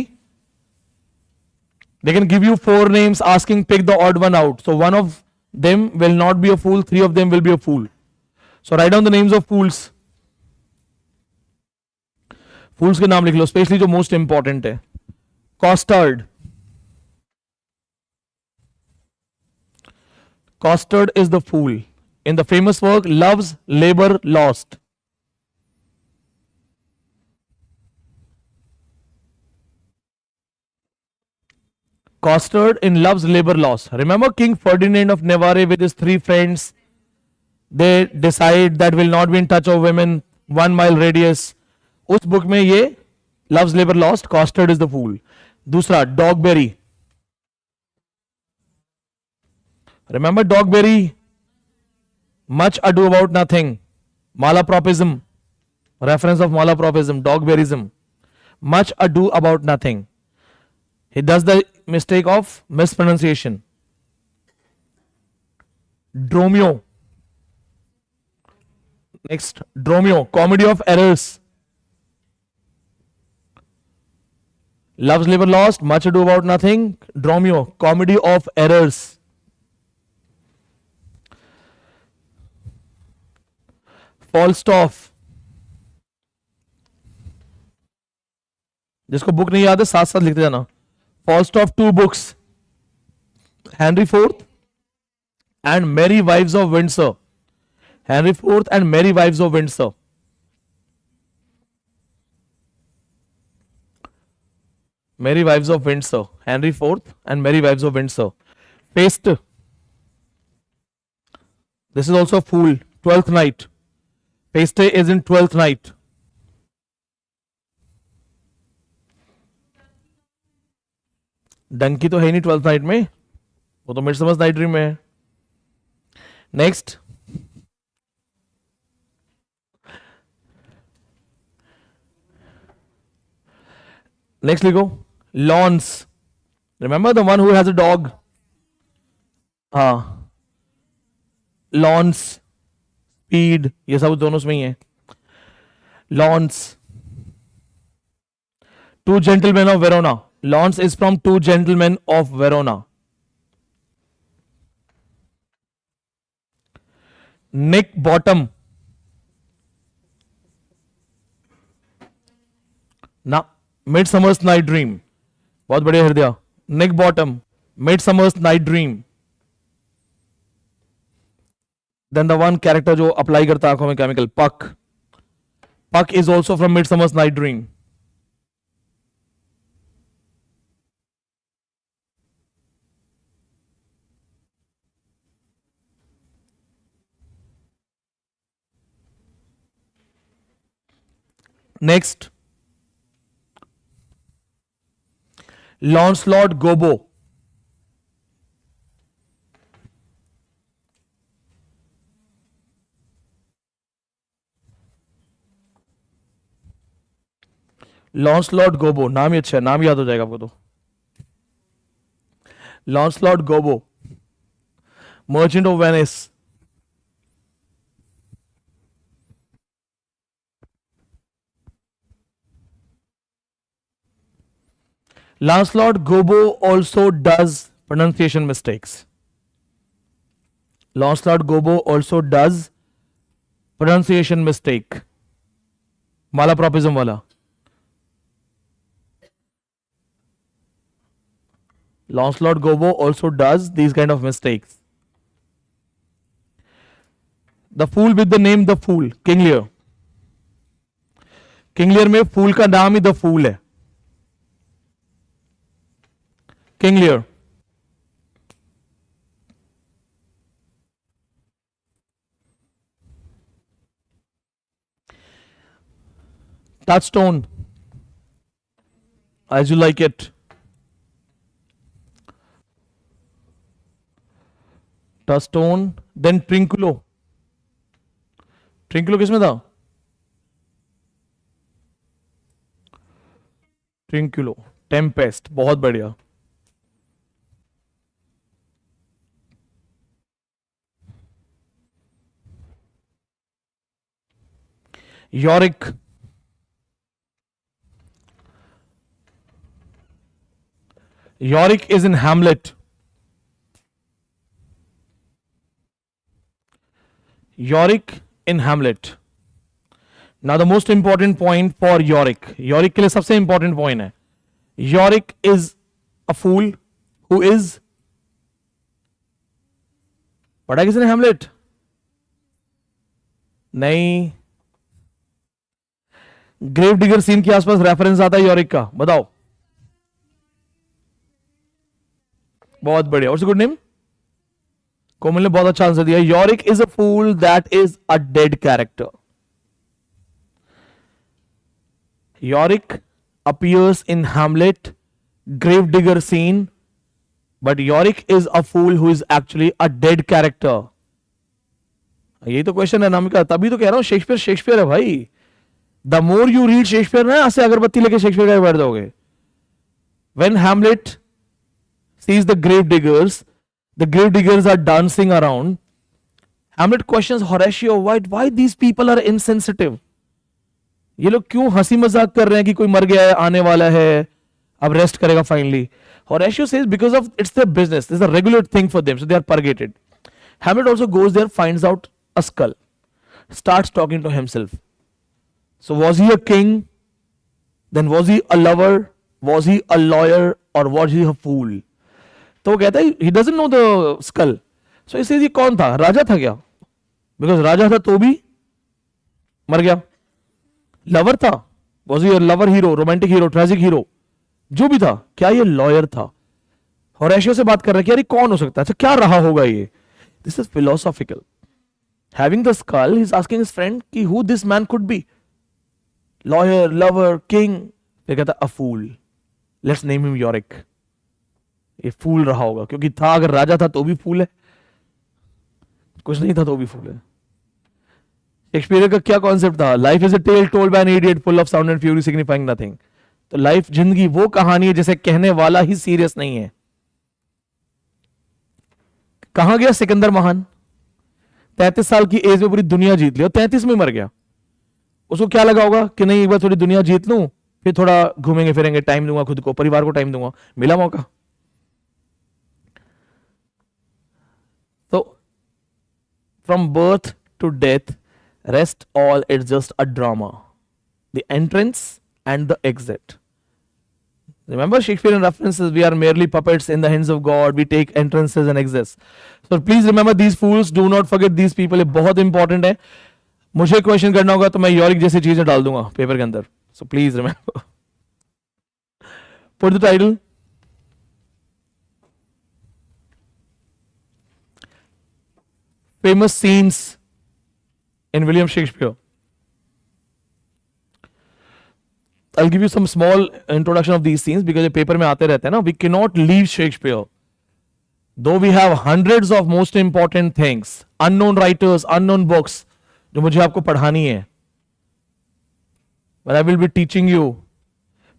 They can give you 4 names asking pick the odd one out. So one of them will not be a fool, 3 of them will be a fool. So write down the names of fools. Fools के नाम लिख लो, specially जो most important है. Costard. Costard is the fool in the famous work Love's Labor Lost. Costard in Love's Labor Lost. Remember King Ferdinand of Navarre with his 3 friends? They decide that will not be in touch of women 1 mile radius. उस book में ये Love's Labor Lost, Costard is the fool. दूसरा Dogberry. Remember Dogberry? Much Ado About Nothing. Malapropism. Reference of malapropism. Dogberryism. Much Ado About Nothing. He does the mistake of mispronunciation. Dromio. Next. Dromio. Comedy of Errors. Love's Labor Lost. Much Ado About Nothing. Dromio. Comedy of Errors. Falstaff. जिसको book नहीं याद है साथ साथ लिखते जाना. Falstaff 2 books. Henry IV and Merry Wives of Windsor. Henry IV and Merry Wives of Windsor. Merry Wives of Windsor. Henry IV and Merry Wives of Windsor. Paste. This is also a fool. 12th Night. Paste is in 12th Night. Dunki तो है ही नहीं 12th night में, वो तो मिडसमर्स night dream में है. Next, next लिखो. Launce, remember the one who has a dog. हाँ, लॉन्स, स्पीड, ये सब दोनों उसमें ही है. Launce, two gentlemen of Verona. Launce is from two gentlemen of Verona. Nick Bottom, ना, मिड समर्स नाइट ड्रीम. बहुत बढ़िया Hriday. Nick Bottom, mid summer's night dream. Then the one character जो अप्लाई करता है आंखों में chemical, Puck. Puck is also from mid summer's night dream. Next, लॉन्सलॉट गोबो. लॉन्सलॉट गोबो, नाम ही अच्छा है, नाम याद हो जाएगा आपको तो. Lancelot Gobbo, merchant of Venice. Lancelot Gobo also does pronunciation mistakes. Lancelot Gobo also does pronunciation mistake. Malapropism wala. Lancelot Gobo also does these kind of mistakes. The fool with the name The Fool, King Lear. King Lear में फूल का नाम ही the fool है. King Lear. Touchstone, as you like it. Touchstone, then Trinculo. Trinculo किसमें था? Trinculo, Tempest, बहुत बढ़िया. Yorick, Yorick is in Hamlet. Yorick in Hamlet. Now the most important point for Yorick. Yorick के लिए सबसे important point है. Yorick is a fool who is, पढ़ा किसी ने Hamlet? नहीं. ग्रेव डिगर सीन के आसपास रेफरेंस आता है यॉरिक का, बताओ. बहुत बढ़िया. What's good name? कोमल ने बहुत अच्छा आंसर दिया. Yorick is a fool that is a dead character. Yorick appears in Hamlet, grave digger scene, but Yorick is a fool who is actually a dead character. यही तो question है नाम का, तभी तो कह रहा हूं शेक्सपियर शेक्सपियर है भाई. The more you read Shakespeare ना, ऐसे अगरबत्ती लेके शेक्सपियर का बैठ जाओगे. When Hamlet sees the grave diggers are dancing around. Hamlet questions Horatio, why these people are insensitive? ये लोग क्यों हंसी मजाक कर रहे हैं कि कोई मर गया है, आने वाला है, अब रेस्ट करेगा finally. Horatio says because of it's their business, this is a regular thing for them, so they are purgated. Hamlet also goes there, finds out a skull, starts talking to himself. So was he a king? Then was he a lover? Was he a lawyer? Or was he a fool? तो वो कहता है he doesn't know the skull. So he says ये कौन था? राजा था क्या? Because राजा था तो भी मर गया. लवर था? Was he a lover hero, romantic hero, tragic hero? जो भी था, क्या ये लॉयर था? होरेशियो से बात कर रहा है कि यार ये कौन हो सकता है, अच्छा क्या रहा होगा ये? This is philosophical. Having the skull, he is asking his friend कि who this man could be. Lawyer, lover, king. फिर कहता a fool. Let's name him Yorick. ये फूल रहा होगा, क्योंकि था, अगर राजा था तो भी फूल है, कुछ नहीं था तो भी फूल है। शेक्सपियर का क्या कॉन्सेप्ट था? Life is a tale told by an idiot full of sound and fury signifying nothing. तो लाइफ, जिंदगी वो कहानी है जिसे कहने वाला ही सीरियस नहीं है। कहां गया सिकंदर महान? 33 साल की एज में पूरी दुनिया जीत ली और 33 में मर गया। उसको क्या लगा होगा कि नहीं, एक बार थोड़ी दुनिया जीत लूं, फिर थोड़ा घूमेंगे फिरेंगे, टाइम दूंगा खुद को, परिवार को टाइम दूंगा। मिला मौका। तो from birth to death, rest all, it's just a drama. The entrance and the exit. Remember Shakespearean references, we are merely puppets in the hands of God, we take entrances and exits. So please remember these fools, do not forget these people. ये बहुत important है। मुझे question करना होगा तो मैं यॉरिक जैसी चीजें डाल दूंगा पेपर के अंदर। So please remember, put the title. Famous scenes in William Shakespeare. I'll give you some small introduction of these scenes because ये पेपर में आते रहते हैं ना। We cannot leave Shakespeare. Though we have hundreds of most important things, unknown writers, unknown books, जो मुझे आपको पढ़ानी है। When I will be teaching you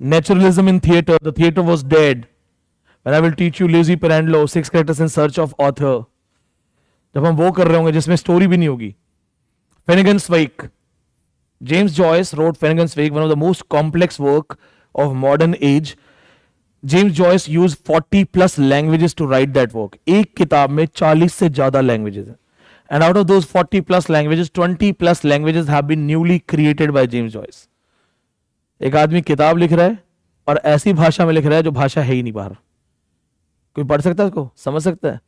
naturalism in theater, the theater was dead. When I will teach you lazy Pirandello, 6 characters in search of author, जब हम वो कर रहे होंगे जिसमें स्टोरी भी नहीं होगी। Finnegan's Wake. James Joyce wrote Finnegan's Wake, one of the most complex work of modern age. James Joyce used 40 plus languages to write that work. एक किताब में 40 से ज़्यादा languages हैं. And out of those 40 plus languages, 20 plus languages have been newly created by James Joyce. एक आदमी किताब लिख रहा है और ऐसी भाषा में लिख रहा है जो भाषा है ही नहीं बाहर। कोई पढ़ सकता है उसको, समझ सकता है?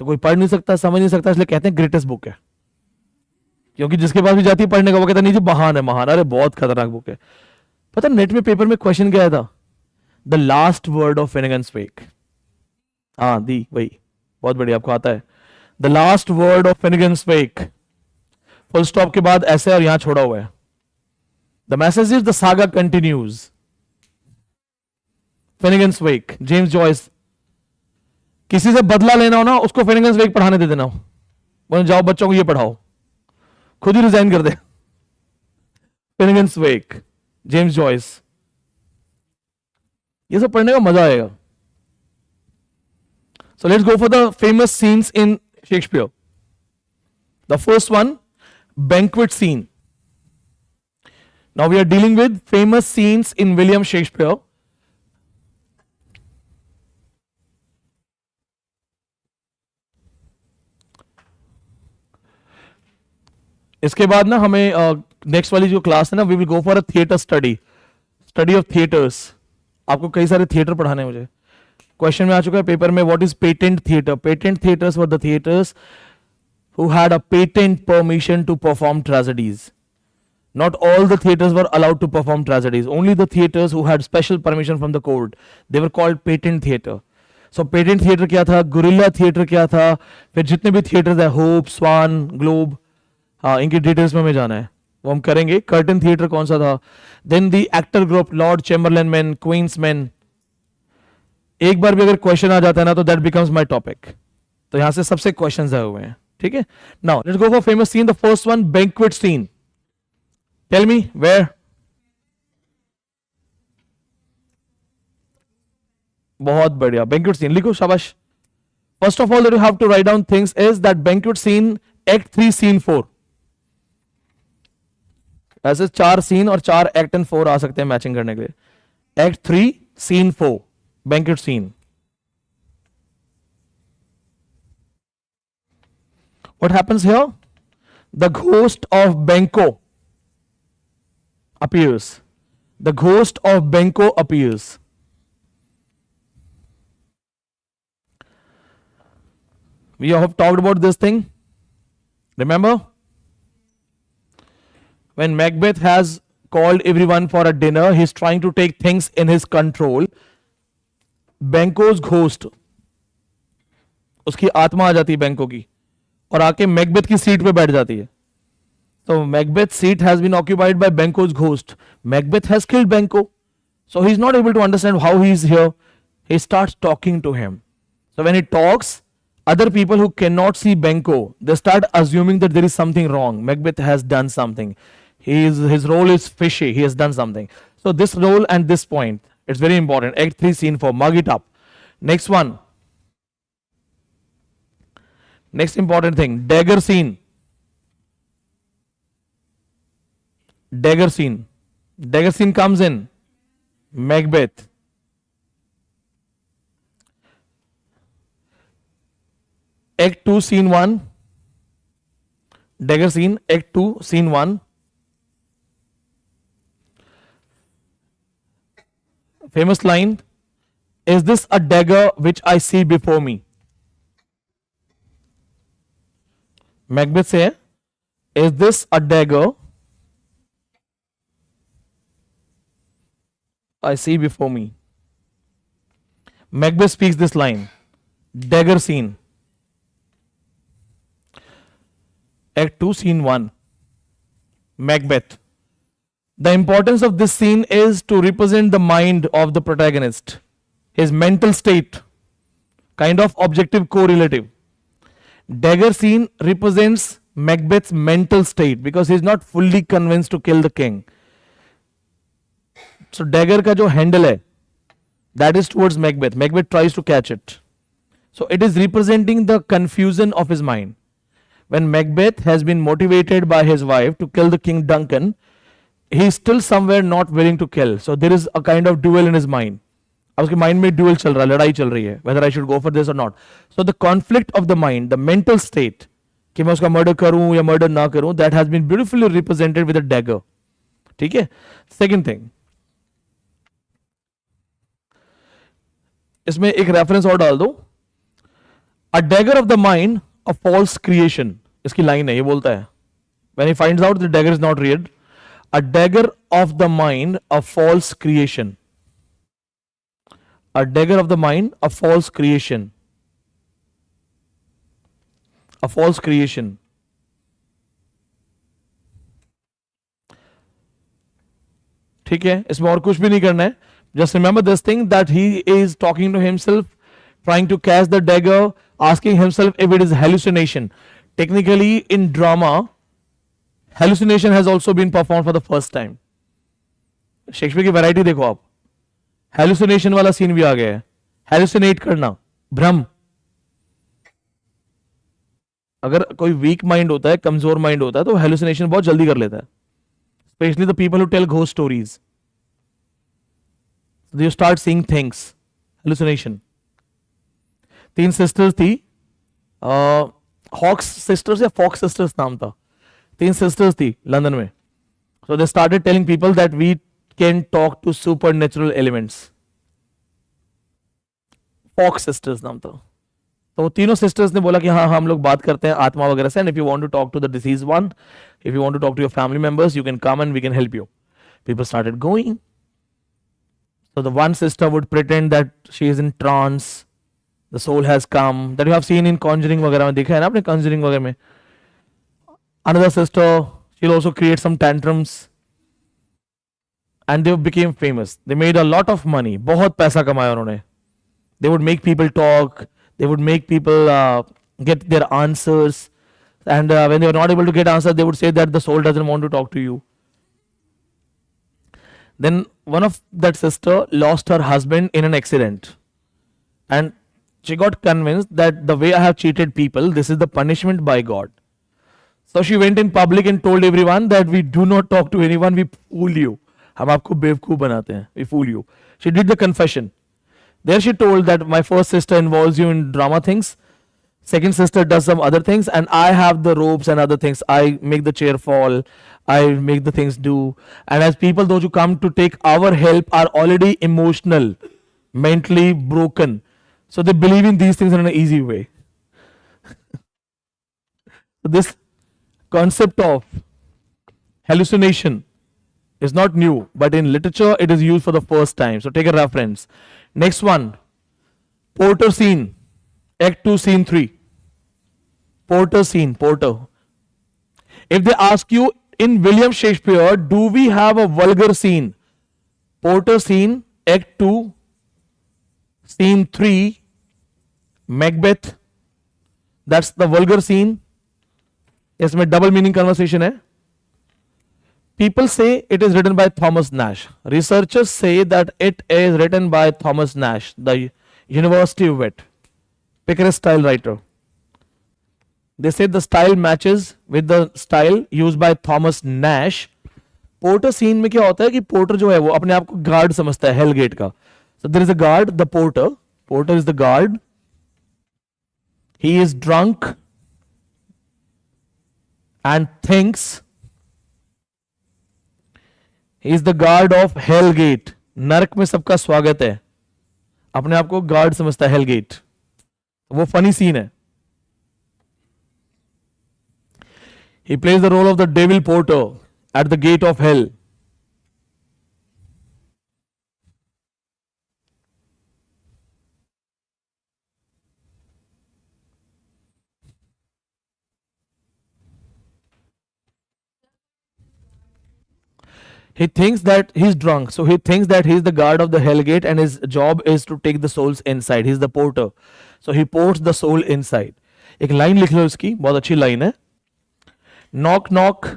तो कोई पढ़ नहीं सकता, समझ नहीं सकता, इसलिए कहते हैं ग्रेटेस्ट बुक है। क्योंकि जिसके पास भी जाती है पढ़ने का, वो कहता नहीं जी महान है, महान, अरे बहुत खतरनाक बुक है। पता नेट में पेपर में क्वेश्चन क्या था? The last word of Finnegans Wake. हाँ दी वही, बहुत बढ़िया, आपको आता है। The last word of Finnegans Wake, full stop के बाद ऐसे और यहां छोड़ा हुआ है। The message is the saga continues. Finnegans Wake, James Joyce. किसी से बदला लेना हो ना, उसको फिनेगन्स वेक पढ़ाने दे देना। बोले जाओ बच्चों को ये पढ़ाओ, खुद ही रिजाइन कर दे। फिनेगन्स वेक, जेम्स जॉयस, ये सब पढ़ने का मजा आएगा। So let's go for the famous scenes in Shakespeare. The first one, banquet scene. Now we are dealing with famous scenes in William Shakespeare. इसके बाद ना हमें नेक्स्ट वाली जो क्लास है ना, we will go for a theatre study of theatres. आपको कई सारे थिएटर पढ़ाने हैं मुझे। क्वेश्चन में आ चुका है पेपर में, what is patent theatre? Patent theatres were the theatres who had a patent permission to perform tragedies. Not all the theaters were allowed to perform tragedies. Only the theaters who had special permission from the court, they were called patent theater. So patent theater क्या था? Guerrilla theatre क्या था? फिर जितने भी theatres है, hope, स्वान, globe, हाँ इनकी डिटेल्स में हमें जाना है, वो हम करेंगे। कर्टन थिएटर कौन सा था? Then the actor group, Lord Chamberlain man, queen's man. एक बार भी अगर क्वेश्चन आ जाता है ना तो दैट बिकम्स माय टॉपिक। तो यहां से सबसे क्वेश्चंस आए हुए हैं, ठीक है। Now let's go for famous scene. The first one, banquet scene. Tell me where. बहुत बढ़िया, बैंक्वेट सीन लिखो, शाबाश। First of all that you have to write down things is that banquet scene, act 3 scene 4। ऐसे 4 scene और 4 act and 4 आ सकते हैं matching करने के लिए। Act 3 scene 4, banquet scene. What happens here? The ghost of Banco appears. The ghost of Banco appears. We have talked about this thing. Remember? When Macbeth has called everyone for a dinner, he's trying to take things in his control. Banco's ghost, उसकी आत्मा आ जाती है बैंको की और आके Macbeth की seat पे बैठ जाती है। तो Macbeth seat has been occupied by Banquo's ghost. Macbeth has killed Banquo, so he is not able to understand how he is here. he starts talking to him. So when he talks, other people who cannot see Benko, they start assuming that there is something wrong. Macbeth has done something. His role is fishy. He has done something. So this role and this point, it's very important. Act 3, scene 4. Mug it up. Next one. Next important thing. Dagger scene. Dagger scene. Dagger scene comes in. Macbeth. Act 2, scene 1. Dagger scene. Act 2, scene 1. Famous line. Is this a dagger which I see before me? Macbeth say, is this a dagger I see before me? Macbeth speaks this line. Dagger scene. Act 2, scene 1. Macbeth. The importance of this scene is to represent the mind of the protagonist, his mental state, kind of objective correlative. Dagger scene represents Macbeth's mental state because he is not fully convinced to kill the king. So dagger का जो handle है, that is towards Macbeth. Macbeth tries to catch it. So it is representing the confusion of his mind. When Macbeth has been motivated by his wife to kill the king Duncan, he is still somewhere not willing to kill. So there is a kind of duel in his mind. अब उसके mind में dual चल रहा है, लड़ाई चल रही है, whether I should go for this or not. So the conflict of the mind, the mental state, कि मैं उसका मर्डर करूं या मर्डर ना करूं, that has been beautifully represented with a dagger. ठीक है. Second thing, इसमें एक रेफरेंस और डाल दो. A dagger of the mind, a false creation. इसकी लाइन है, ये बोलता है. When he finds out the dagger is not real, a dagger of the mind, a false creation. A dagger of the mind, a false creation. A false creation. ठीक है, इसमें और कुछ भी नहीं करना है. Just remember this thing that he is talking to himself, trying to catch the dagger, asking himself if it is hallucination. Technically, in drama, hallucination has also been performed for the first time. Shakespeare की variety देखो आप. Hallucination वाला scene भी आ गया है. Hallucinate करना, भ्रम. अगर कोई वीक माइंड होता है, कमजोर माइंड होता है, तो हेलुसिनेशन बहुत जल्दी कर लेता है. Specially the people who tell ghost stories. You start seeing things. Hallucination. 3 sisters थी. हॉक्स सिस्टर्स या फॉक्स सिस्टर्स नाम था. 3 सिस्टर्स थी लंदन में. So they started telling people that we can talk to supernatural elements. Fox sisters नाम था. तो तीनों सिस्टर्स ने बोला कि हाँ हम लोग बात करते हैं आत्मा वगैरह से. And if you want to talk to the deceased one, if you want to talk to your family members, you can come and we can help you. People started going. So the one sister would pretend that she is in trance, the soul has come, that you have seen in Conjuring वगैरह में देखा है ना आपने Conjuring वगैरह में. Another sister, she'll also create some tantrums, and they became famous. They made a lot of money. बहुत पैसा कमाया उन्होंने. They would make people talk. They would make people get their answers, and when they were not able to get answers, they would say that the soul doesn't want to talk to you. Then one of that sister lost her husband in an accident, and she got convinced that the way I have cheated people, this is the punishment by God. So she went in public and told everyone that we do not talk to anyone, we fool you. हम आपको बेवकूफ बनाते हैं, we fool you. She did the confession. There she told that my first sister involves you in drama things, second sister does some other things, and I have the ropes and other things. I make the chair fall, I make the things do. And as people, those who come to take our help are already emotional, mentally broken. So they believe in these things in an easy way. This concept of hallucination is not new, but in literature it is used for the first time. So take a reference. Next one, Porter scene, Act 2, Scene 3. Porter scene, Porter. If they ask you in William Shakespeare, do we have a vulgar scene? Porter scene, Act 2, Scene 3, Macbeth. That's the vulgar scene. इसमें double meaning conversation है. People say it is written by Thomas Nash. Researchers say that it is written by Thomas Nash, the University wit, picaresque style writer. They say the style matches with the style used by Thomas Nash. Porter scene में क्या होता है कि porter जो है वो अपने आप को गार्ड समझता है, हेल गेट का. So there is a guard, the porter is the guard. He is drunk and thinks he is the guard of hell gate. नरक में सबका स्वागत है, अपने आप को गार्ड समझता है हेल गेट. वो फनी सीन है. He plays the role of the devil porter at the gate of hell. He thinks that he's drunk, so he thinks that he's the guard of the hell gate and his job is to take the souls inside. He's the porter, so he ports the soul inside. एक line लिख लो इसकी, बहुत अच्छी line है. Knock, knock.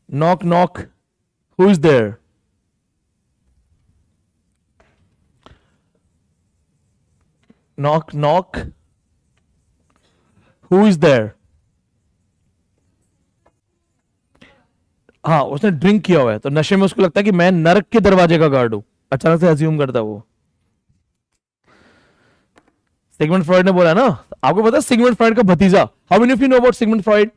Knock, knock. Who is there? Knock, knock. Who is there? हाँ, उसने drink किया हुआ है तो नशे में उसको लगता है कि मैं नरक के दरवाजे का गार्ड हूं. अचानक से अज्यूम करता है वो. सिगमंड फ्रॉइड ने बोला ना, आपको पता है सिगमंड फ्रॉइड का भतीजा. How many of you know about Sigmund Freud?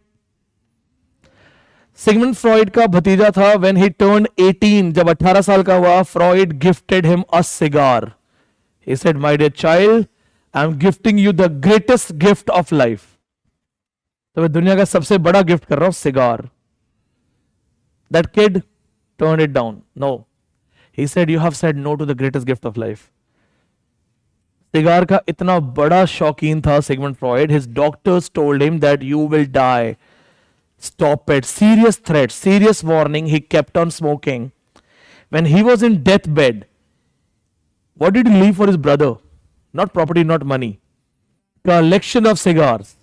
Sigmund Freud का भतीजा था. व्हेन ही टर्न्ड 18, जब 18 साल का हुआ, Freud gifted him a cigar. He said, my dear child, I am gifting you the greatest gift of life. तो मैं दुनिया का सबसे बड़ा गिफ्ट कर रहा हूं, cigar. That kid turned it down. No. He said, you have said no to the greatest gift of life. Cigar का इतना बड़ा शौकीन था Sigmund Freud. His doctors told him that you will die. Stop it. Serious threat, serious warning. He kept on smoking. When he was in deathbed, what did he leave for his brother? Not property, not money. Collection of cigars.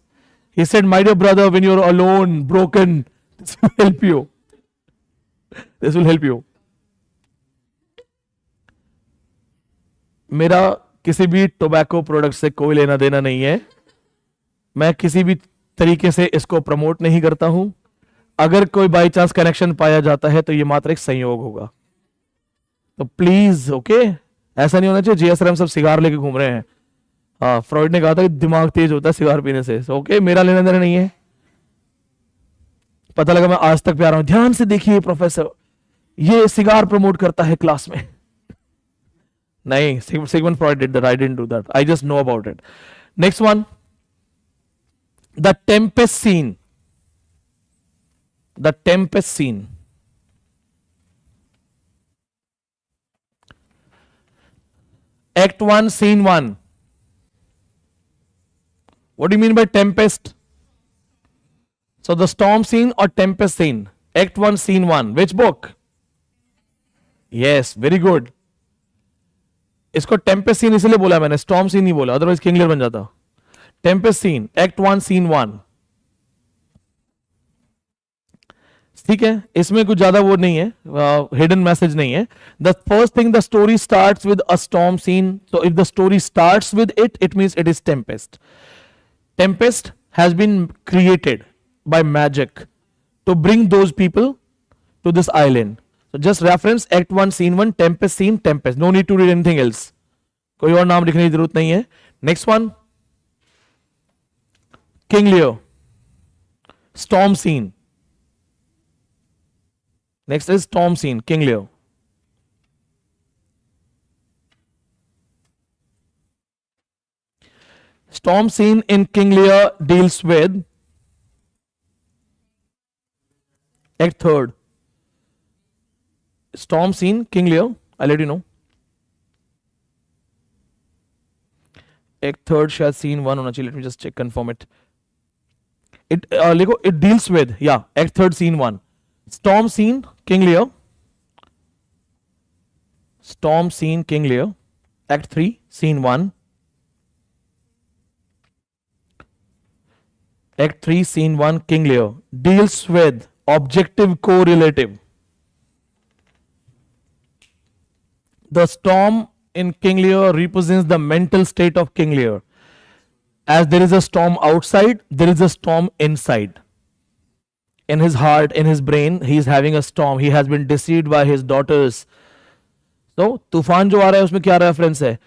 He said, my dear brother, when you're alone, broken, this will help you. This will help you. मेरा किसी भी tobacco product से कोई लेना देना नहीं है. मैं किसी भी तरीके से इसको प्रमोट नहीं करता हूं. अगर कोई बाई चांस कनेक्शन पाया जाता है तो ये मात्र एक संयोग होगा. तो प्लीज, ओके, ऐसा नहीं होना चाहिए जीएसआर हम सब सिगार लेके घूम रहे हैं. हाँ, फ्रॉइड ने कहा था कि दिमाग तेज होता है सिगार पीने से. ओके, मेरा लेना देना नहीं है. पता लगा मैं आज तक पे आ रहा हूं. ध्यान से देखिए प्रोफेसर, ये सिगार प्रमोट करता है क्लास में. नहीं, Sigmund Freud did that. I didn't do that. I just know about it. Next one, the Tempest scene. The Tempest scene. Act 1, Scene 1. What do you mean by Tempest? So the storm scene or Tempest scene? Act 1, Scene 1. Which book? Yes, very good. इसको Tempest scene इसलिए बोला मैंने, storm scene नहीं बोला, otherwise King Lear बन जाता. Tempest scene, act 1, scene 1. ठीक है, इसमें कुछ ज्यादा वो नहीं है, हिडन मैसेज नहीं है. The first thing, the story starts with a storm scene. So if the story starts with it, it means it is tempest. Tempest has been created by magic to bring those people to this island. So just reference Act 1, Scene 1, Tempest scene, Tempest. No need to read anything else. कोई और नाम लिखने की जरूरत नहीं है. Next one, King Lear, storm scene. Next is storm scene, King Lear. Storm scene in King Lear deals with Act 3rd. Storm scene, King Lear. I'll let you know. Act 3rd शायद scene 1 होना चाहिए. Let me just check, confirm it. It deals with, yeah, Act 3rd, scene 1. Storm scene, King Lear. Storm scene, King Lear. Act 3, Scene 1. Act 3, Scene 1, King Lear deals with objective correlative. The storm in King Lear represents the mental state of King Lear. As there is a storm outside, there is a storm inside. In his heart, in his brain, he is having a storm. He has been deceived by his daughters. So, तूफान जो आ रहा है उसमें क्या reference है?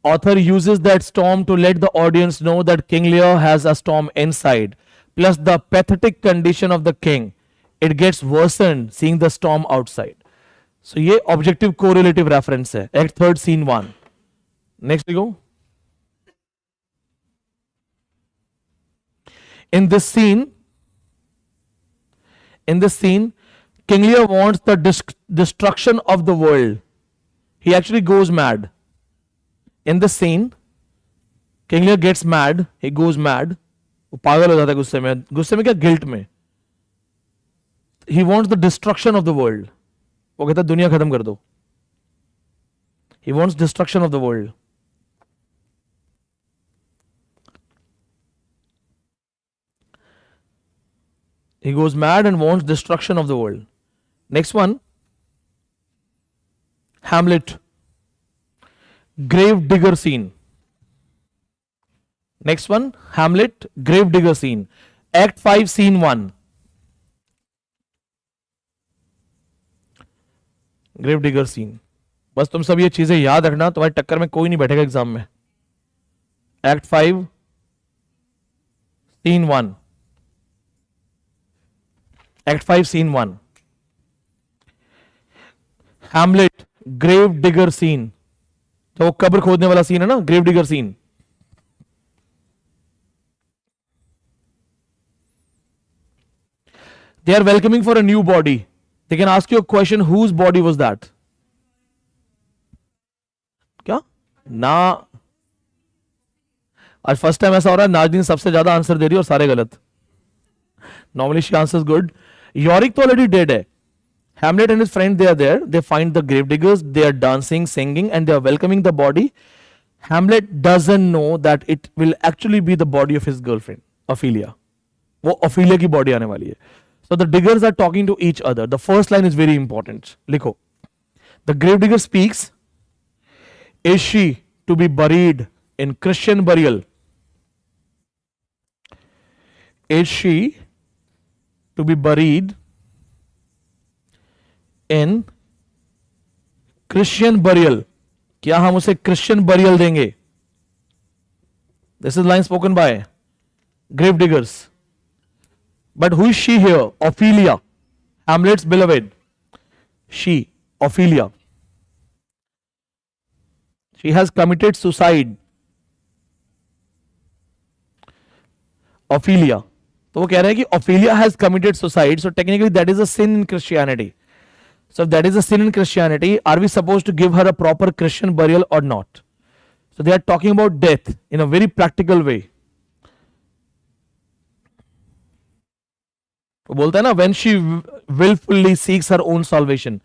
Author uses that storm to let the audience know that King Lear has a storm inside, plus the pathetic condition of the king. It gets worsened seeing the storm outside. So ये objective correlative reference है. Act 3, Scene 1. Next we go. In this scene, King Lear wants the destruction of the world. He actually goes mad. In the scene, King Lear gets mad. He goes mad. वो पागल हो जाता है गुस्से में. गुस्से में क्या? गिल्ट में. He wants the destruction of the world. वो कहता है दुनिया खत्म कर दो. He wants destruction of the world. He goes mad and wants destruction of the world. Next one, Hamlet, grave digger scene. Next one, Hamlet, grave digger scene. Act 5, Scene 1. Grave digger scene. बस तुम सब ये चीजें याद रखना, तुम्हारी टक्कर में कोई नहीं बैठेगा एग्जाम में. Act 5, Scene 1. Act 5, Scene 1. Hamlet, grave digger scene. तो वो कब्र खोदने वाला सीन है ना, grave digger scene. They are welcoming for a new body. They can ask you a question, whose body was that? क्या ना? आज फर्स्ट टाइम ऐसा हो रहा है, नाजनीन सबसे ज्यादा आंसर दे रही है और सारे गलत. Normally she answers good. Yorick तो already dead है. Hamlet and his friend, they are there. They find the grave diggers. They are dancing, singing, and they are welcoming the body. Hamlet doesn't know that it will actually be the body of his girlfriend, Ophelia. वो Ophelia की body आने वाली है. So the diggers are talking to each other. The first line is very important. लिखो. The grave digger speaks. Is she to be buried in Christian burial? Is she to be buried in Christian burial? क्या हम उसे Christian burial देंगे? This is line spoken by grave diggers. But who is she here? Ophelia, Hamlet's beloved. She, Ophelia. She has committed suicide. Ophelia. तो वो कह रहे हैं कि Ophelia has committed suicide. So technically that is a sin in Christianity. So if that is a sin in Christianity, are we supposed to give her a proper Christian burial or not? So they are talking about death in a very practical way. वो बोलता है ना, when she willfully seeks her own salvation.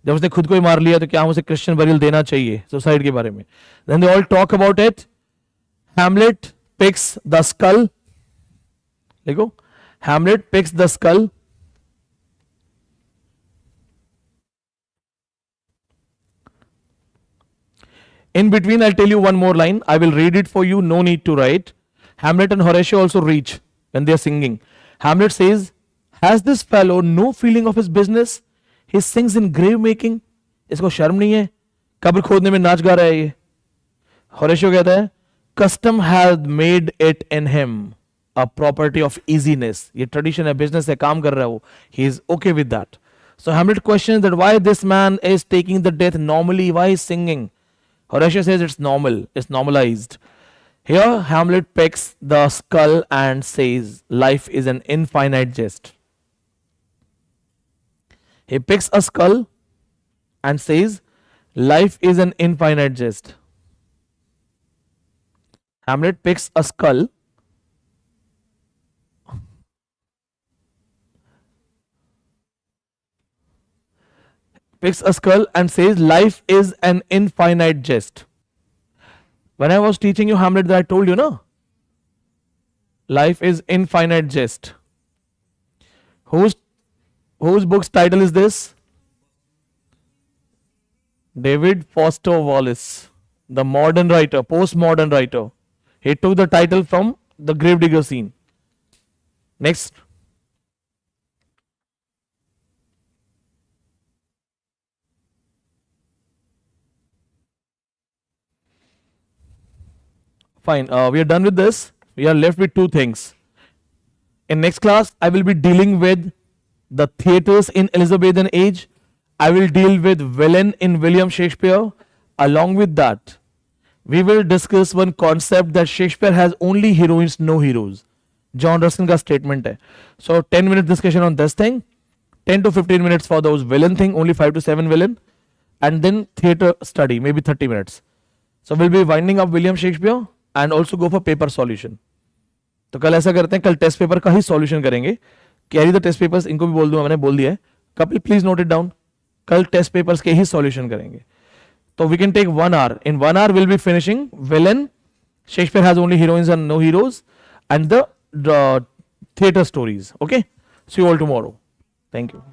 जब उसने खुद को ही मार लिया तो क्या हम उसे क्रिश्चियन बरियल देना चाहिए सुसाइड के बारे में. Then they all talk about it. Hamlet picks the skull. देखो, Hamlet picks the skull. In between, I'll tell you one more line. I will read it for you. No need to write. Hamlet and Horatio also reach when they are singing. Hamlet says, "Has this fellow no feeling of his business? He sings in grave making." इसको शर्म नहीं है, कब्र खोदने में नाच गा रहा है ये. Horatio कहता है, "Custom has made it in him a property of easiness." ये ट्रेडिशन है, बिजनेस है, काम कर रहा है वो. He is okay with that. So Hamlet questions that why this man is taking the death normally, why is singing? Horatio says it's normal, it's normalized. Here Hamlet picks the skull and says life is an infinite jest. He picks a skull and says life is an infinite jest. Hamlet picks a skull and says life is an infinite jest. When I was teaching you Hamlet, that I told you, no? Life is infinite jest. Whose book's title is this? David Foster Wallace, the modern writer, postmodern writer. He took the title from the gravedigger scene. Next. Fine. We are done with this. We are left with two things. In next class, I will be dealing with the theatres in Elizabethan age. I will deal with villain in William Shakespeare. Along with that, we will discuss one concept that Shakespeare has only heroines, no heroes. John Ruskin का statement है. So 10-minute discussion on this thing, 10 to 15 minutes for those villain thing, only 5 to 7 villain, and then theatre study, maybe 30 minutes. So we'll be winding up William Shakespeare and also go for paper solution. तो कल ऐसा करते हैं, कल test paper का ही solution करेंगे. Carry the test papers, इनको भी बोल दूंगा, मैंने बोल दिया है. Kapil please note it down. कल टेस्ट पेपर्स के ही सॉल्यूशन करेंगे. तो we can take 1 hour. In 1 hour, we'll be finishing villain. Shakespeare has only heroines and no heroes, and the theatre stories. Okay. See you all tomorrow. Thank you.